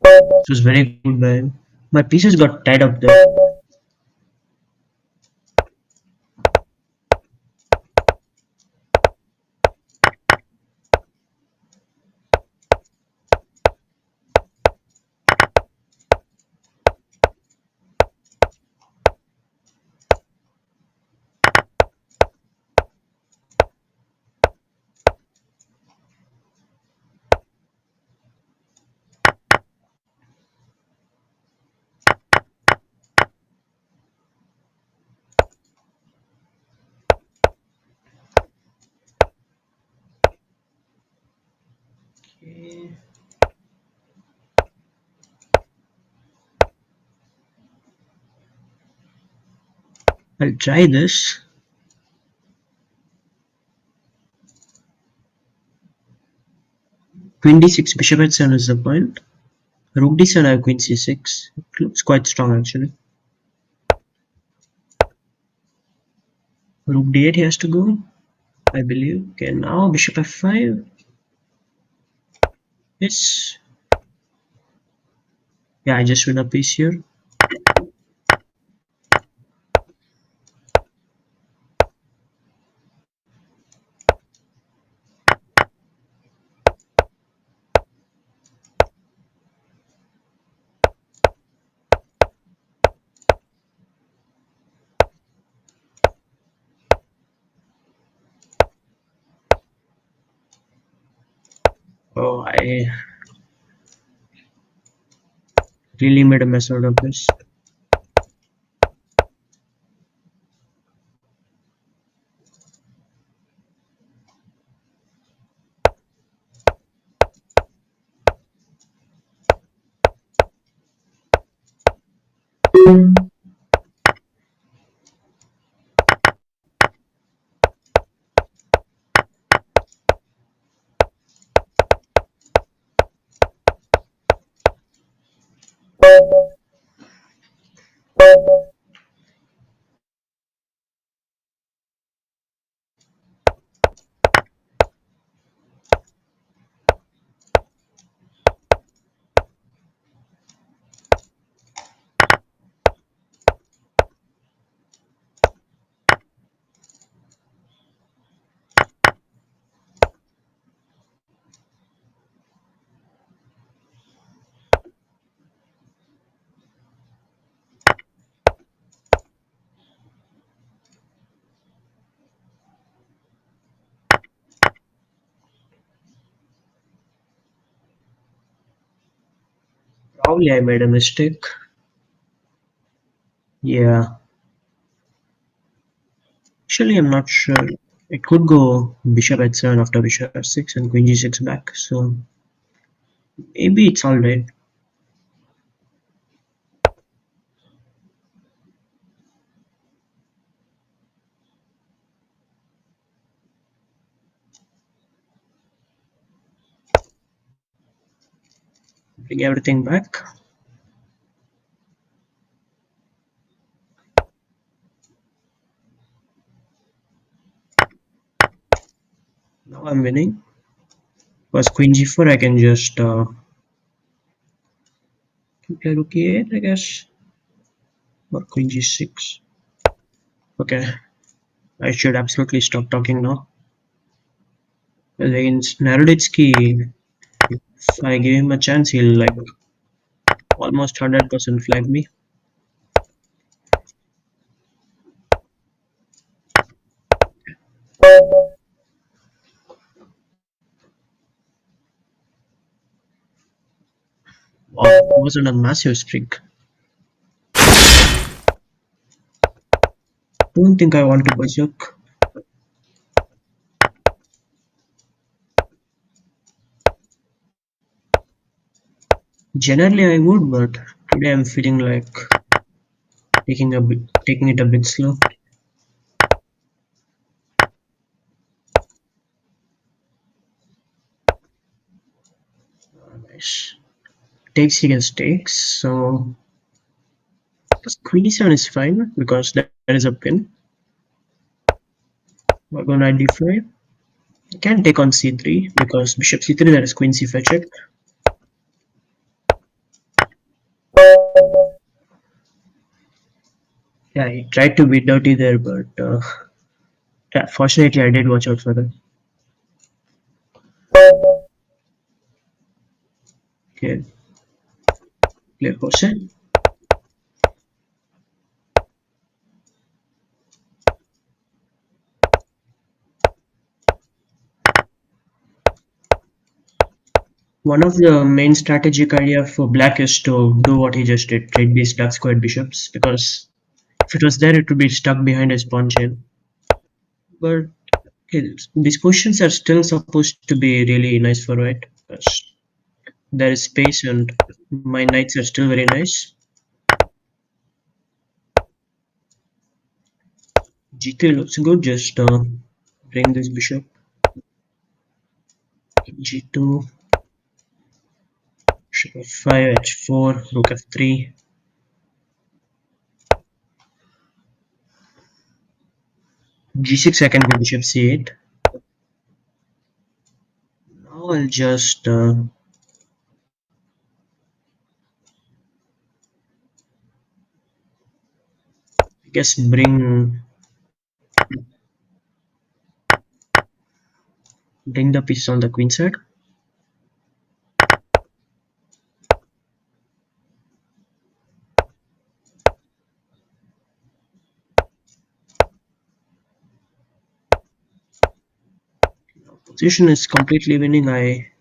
It was very good by him. My pieces got tied up there. Okay. I'll try this. Queen d6, bishop h7 is the point. Rook d7, I have queen c6. It looks quite strong actually. Rook d8 he has to go, I believe. Okay, now bishop f5. Yes. Yeah, I just win a piece here. Oh, I really made a mess out of this. Probably I made a mistake. Yeah, actually I'm not sure. It could go bishop h7 after bishop f6 and queen g6 back. So maybe it's alright. Bring everything back. Now I'm winning. Because queen g4 I can just play rook e8 I guess. Or queen g6. Okay, I should absolutely stop talking now. Against Naroditsky, if I give him a chance, he'll like almost 100% flag me. Wow, it was on a massive streak. Don't think I want to berserk. Generally I would, but today I'm feeling like taking it a bit slow. Nice. Takes against takes, so queen e7 is fine because there is a pin. We're going knight d5. I can take on c3 because bishop c3 there is queen c5 check. Yeah, I tried to be dirty there, but yeah, fortunately I did watch out for that. Okay, play Jose. One of the main strategic idea for black is to do what he just did, trade these dark squared bishops, because if it was there it would be stuck behind his pawn chain. But okay, these positions are still supposed to be really nice for white, because there is space and my knights are still very nice. g3 looks good, just bring this bishop. g2, bishop f5, h4, rook f3. g6 I can go bishop c8. Now I'll just I guess bring the pieces on the queen side. Position is completely winning. I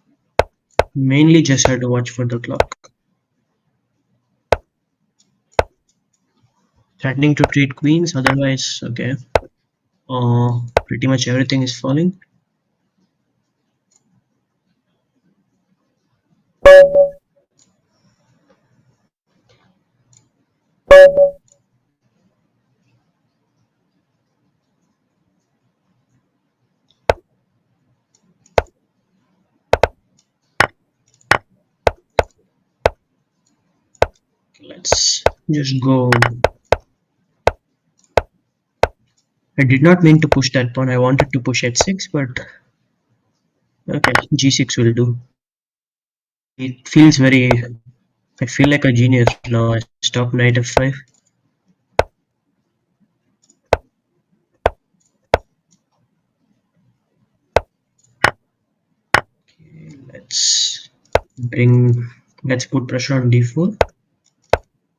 Mainly just had to watch for the clock. Threatening to trade queens, otherwise, okay. Pretty much everything is falling. Let's just go. I did not mean to push that pawn. I wanted to push h6, but okay, g6 will do. It feels very. I feel like a genius now. I stop knight f5. Let's bring. Let's put pressure on d4.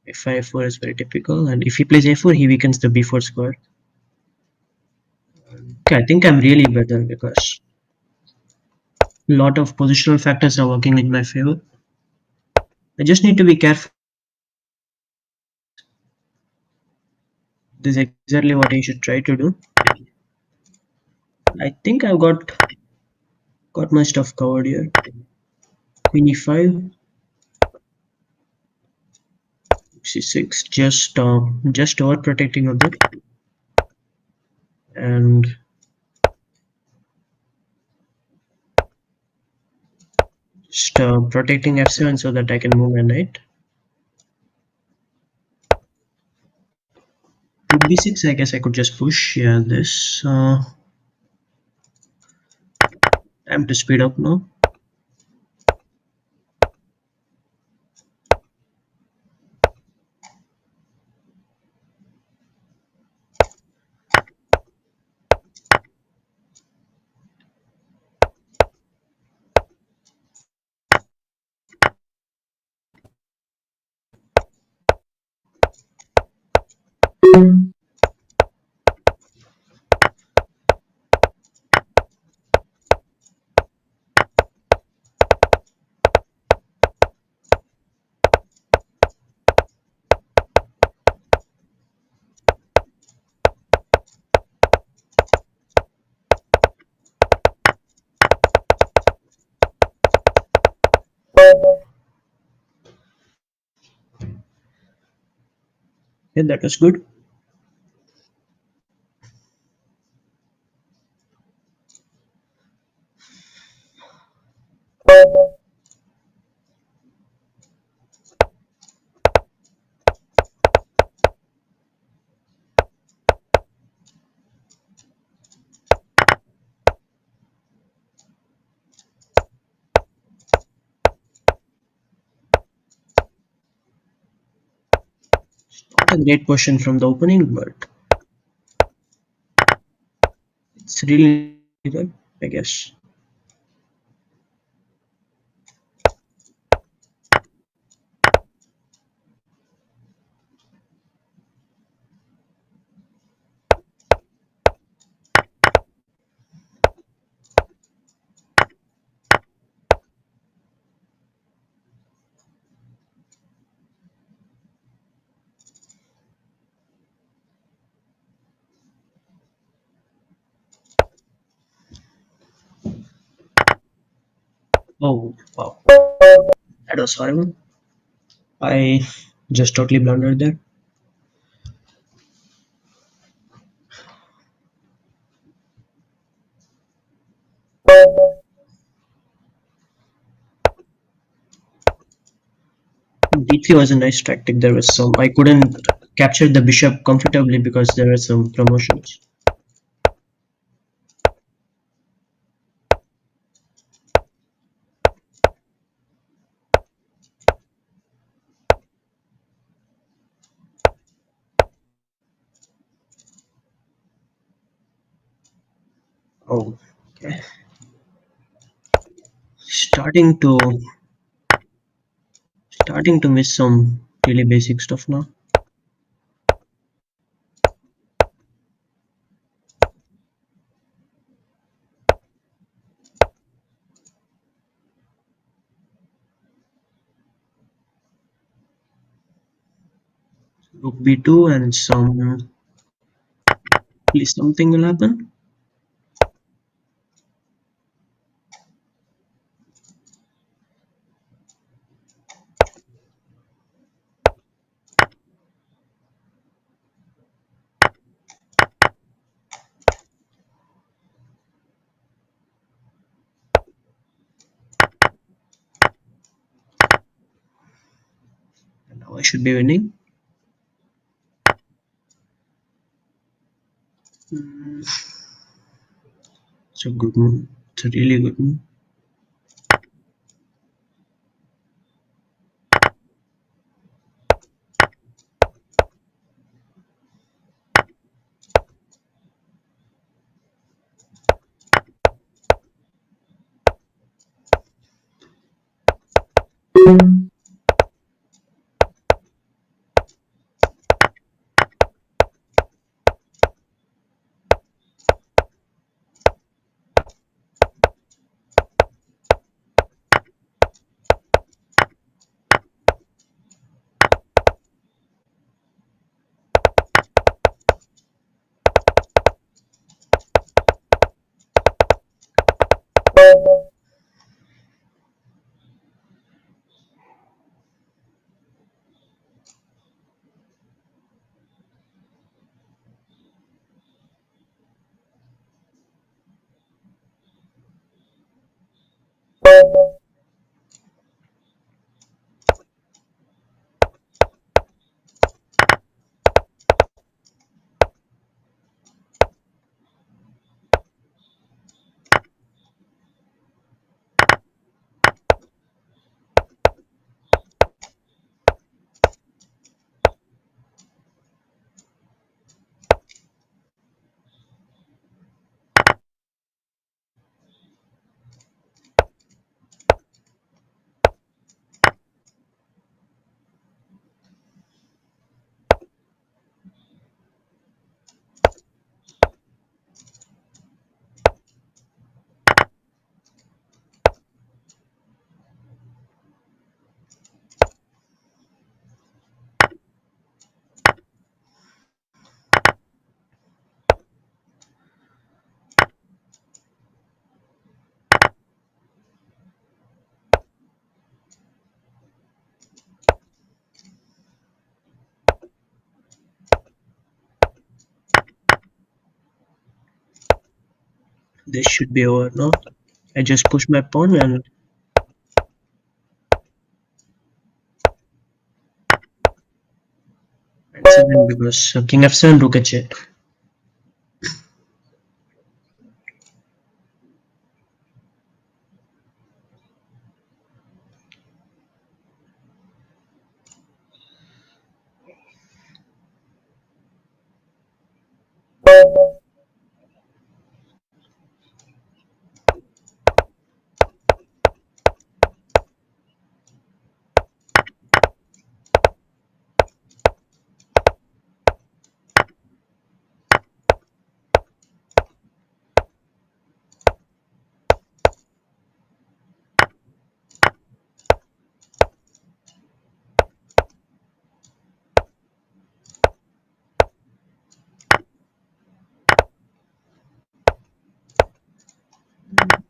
F5 f4 is very typical, and if he plays a4, he weakens the b4 square. Okay, I think I'm really better because a lot of positional factors are working in my favor. I just need to be careful. This is exactly what I should try to do. I think I've got my stuff covered here. Queen e5, c6, just overprotecting a bit, and just protecting f7 so that I can move my knight. Rook b6, I guess I could just push. Yeah, this. Time to speed up now. Yeah, that was good. Not a great question from the opening, but it's really good, I guess. Oh, wow. That was horrible. I just totally blundered there. D3 was a nice tactic. There was some. I couldn't capture the bishop comfortably because there were some promotions. Oh, okay. Starting to starting to miss some really basic stuff now. Rook b2 and some please something will happen. And now I should be winning. Mm, it's a good move. It's a really good move. This should be over now. I just push my pawn and seven because king f7 rook h8.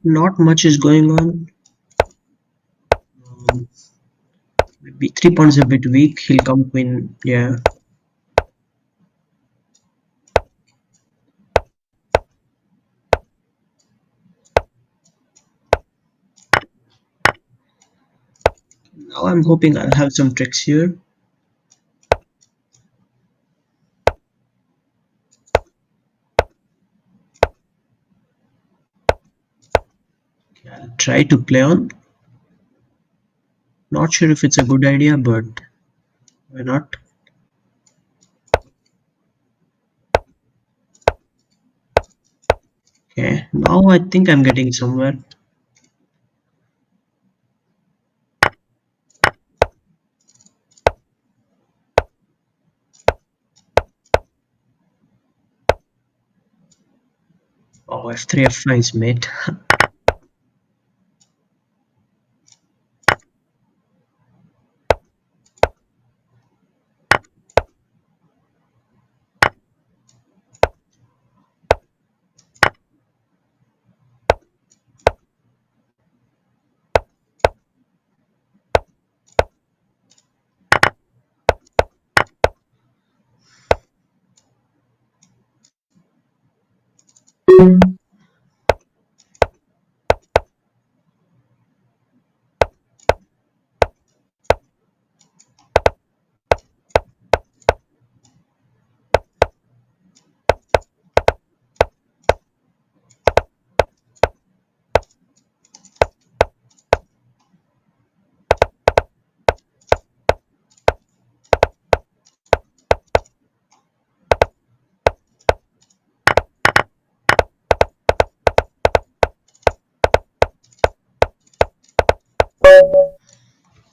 Not much is going on. Um, Maybe 3 points a bit weak. He'll come queen. Yeah. Now I'm hoping I'll have some tricks here. I'll try to play on. Not sure if it's a good idea, but why not? Okay, now I think I'm getting somewhere. Oh, f3 f5 is mate.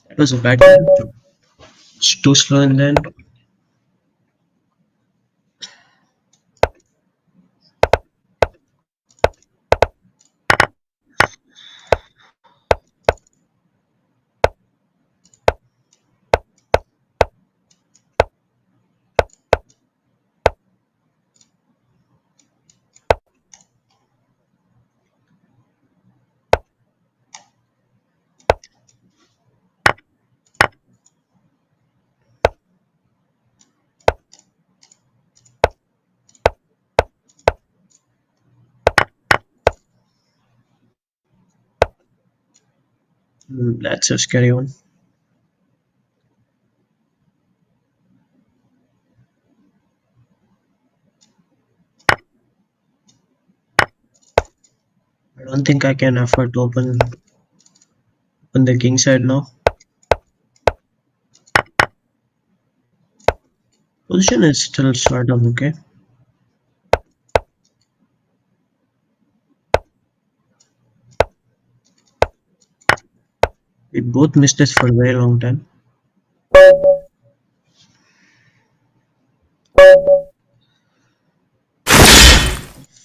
That was a bad game. It's too slow and then that's a scary one. I don't think I can afford to open the king side now. Position is still sort of okay. We both missed this for a very long time.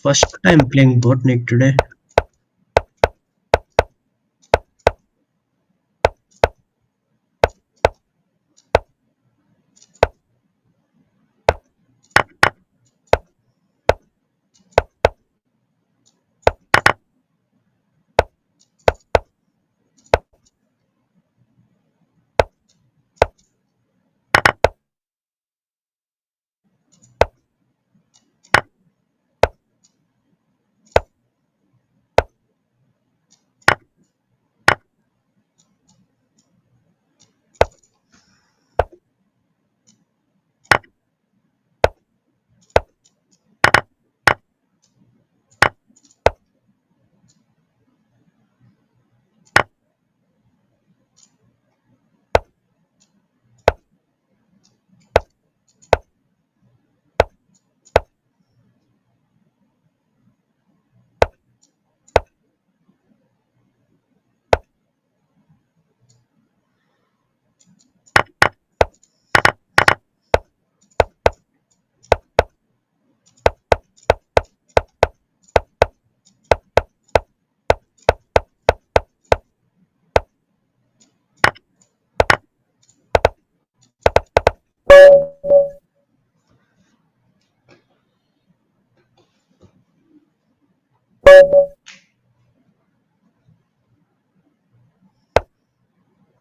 First time playing botnik today.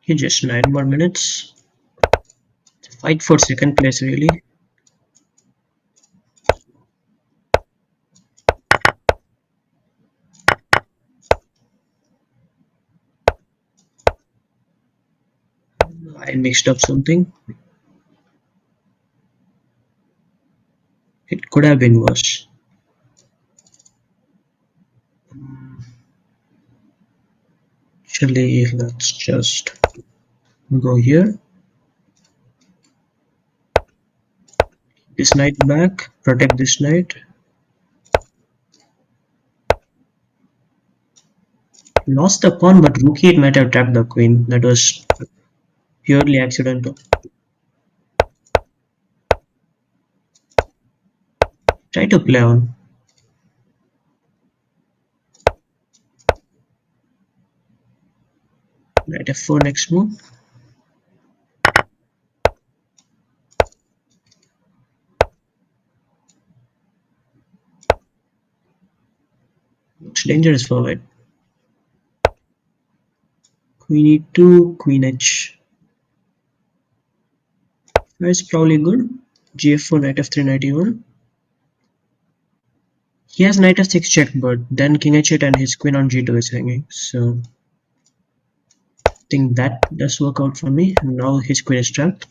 Okay, just 9 more minutes. Fight for second place really. I mixed up something. It could have been worse. Actually, let's just go here. This knight back. Protect this knight. Lost the pawn, but rook it might have tapped the queen. That was purely accidental. Try to play on. Knight f4 next move. Looks dangerous for white. Queen e2, queen h. That's probably good. Gf4, knight f3, knight e1. He has knight f6 check, but then king h8 and his queen on g2 is hanging. So I think that does work out for me. And now his queen is trapped.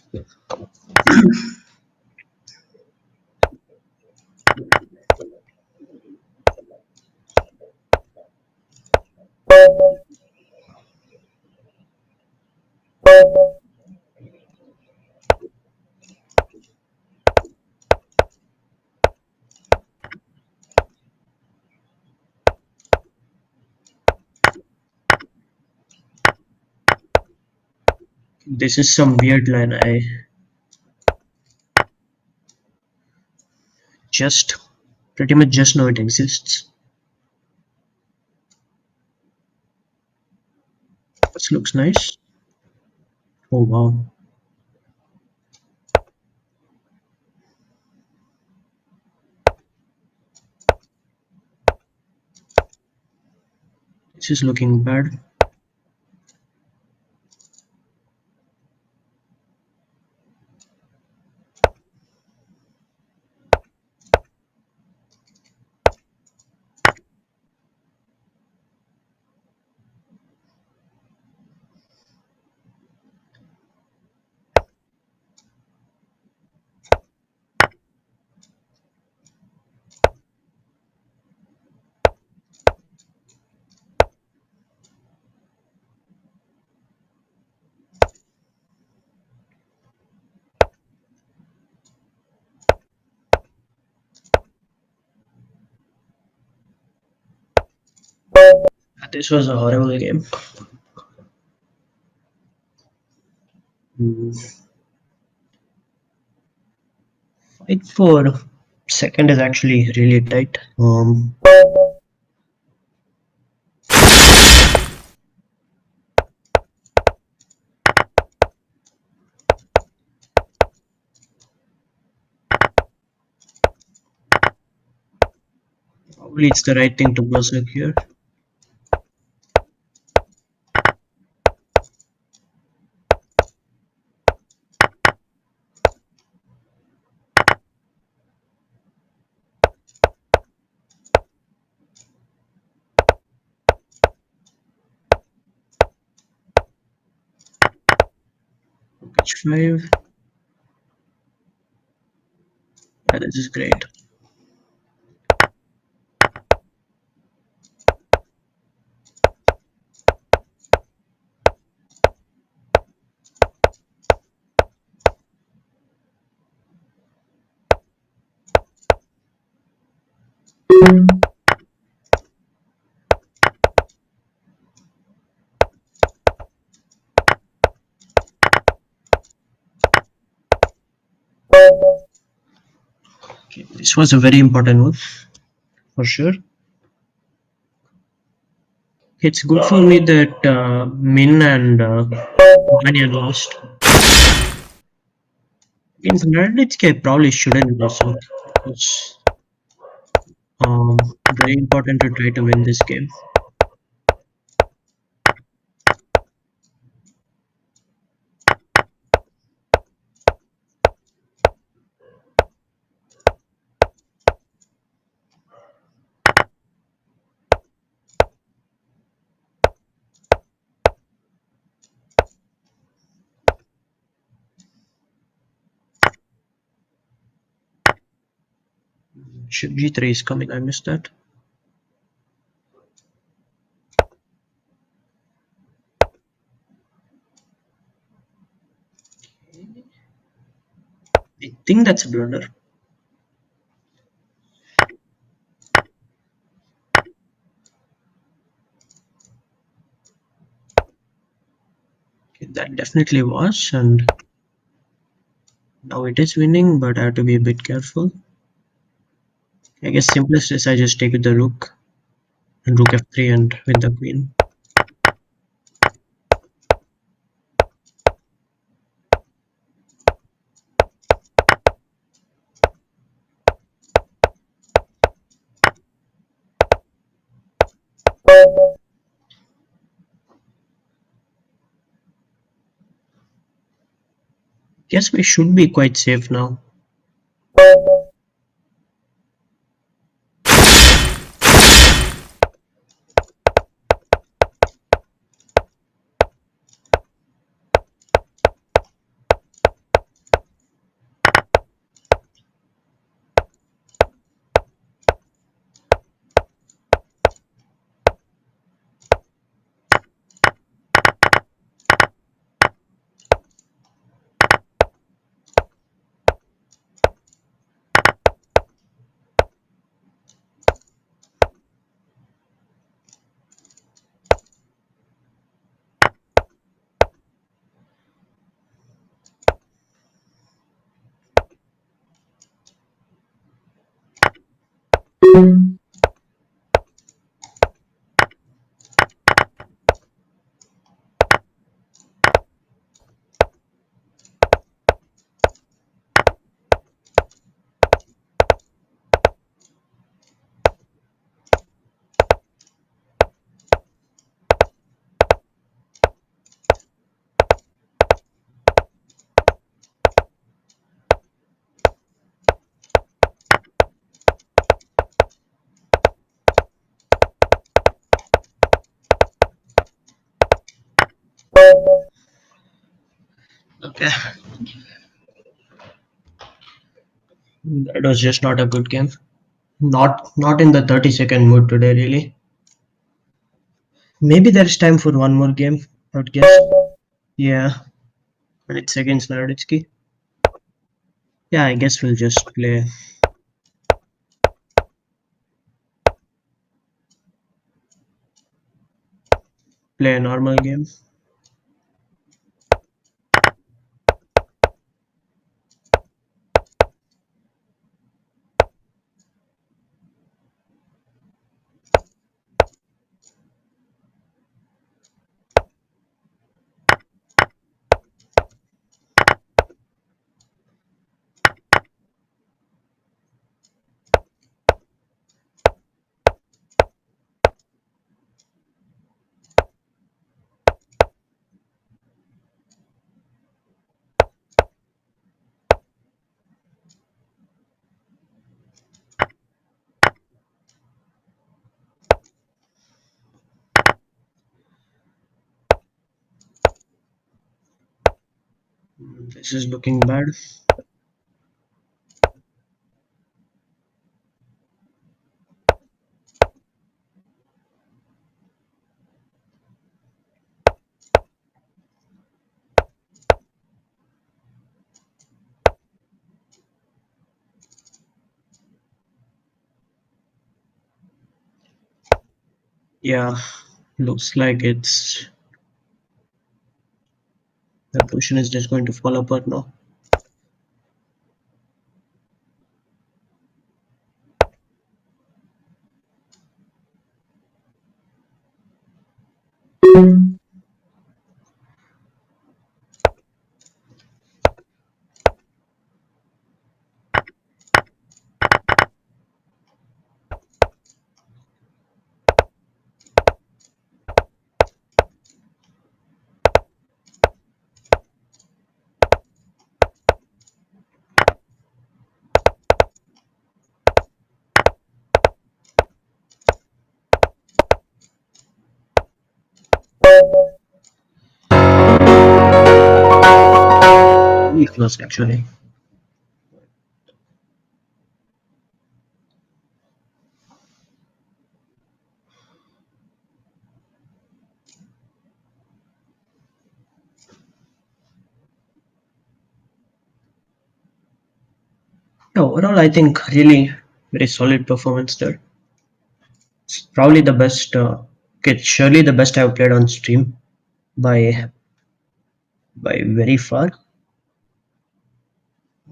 This is some weird line. I just pretty much just know it exists. This looks nice. Oh wow. This is looking bad. This was a horrible game. Hmm. Fight for second is actually really tight. Probably it's the right thing to berserk here. H5. Yeah, this is great. Okay, this was a very important one for sure. It's good for me that Min and Vanya lost. Against Raditz, I probably shouldn't berserk. It's very important to try to win this game. G3 is coming. I missed that. I think that's a blunder. Okay, that definitely was, and now it is winning, but I have to be a bit careful. I guess simplest is I just take with the rook and rook f3 and with the queen. Guess we should be quite safe now. Yeah, that was just not a good game. Not in the 30-second mood today, really. Maybe there's time for one more game, I would guess. Yeah, and it's against Naroditsky. Yeah, I guess we'll just play a normal game. This is looking bad. Yeah, looks like it's the position is just going to fall apart now. Really close, actually. Yeah, overall, I think really very solid performance there. It's probably the best. Okay, surely the best I've played on stream by very far.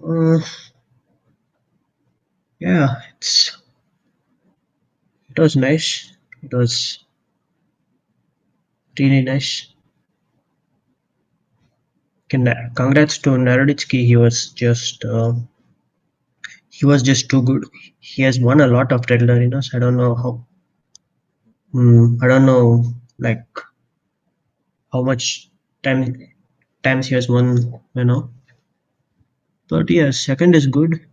Uh, yeah, it was nice. It was really nice. Congrats to Naroditsky. He was just too good. He has won a lot of Red Arenas. I don't know how. I don't know like how much time times he has won. But yeah, second is good.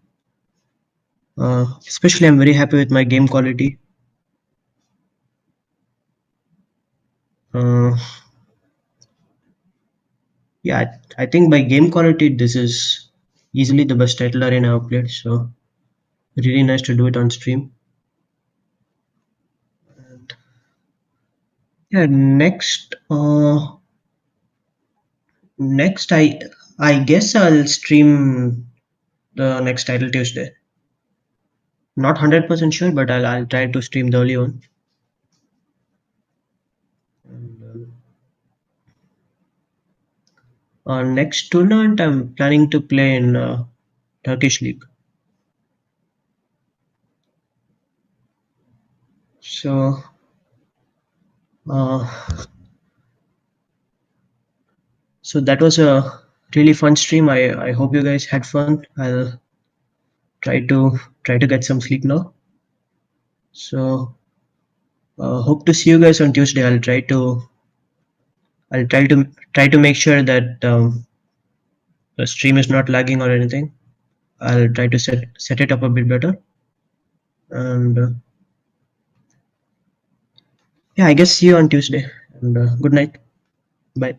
Especially, I'm very happy with my game quality. Uh, yeah, I think by game quality, this is easily the best title arena I've played. So really nice to do it on stream. Yeah, next I guess I'll stream the next title Tuesday. Not 100% sure, but I'll try to stream the early one. Next tournament, I'm planning to play in Turkish League. So, uh, so that was a really fun stream. I hope you guys had fun. I'll try to get some sleep now. So, hope to see you guys on Tuesday. I'll try to make sure that the stream is not lagging or anything. I'll try to set it up a bit better. And yeah, I guess see you on Tuesday. And good night. Bye.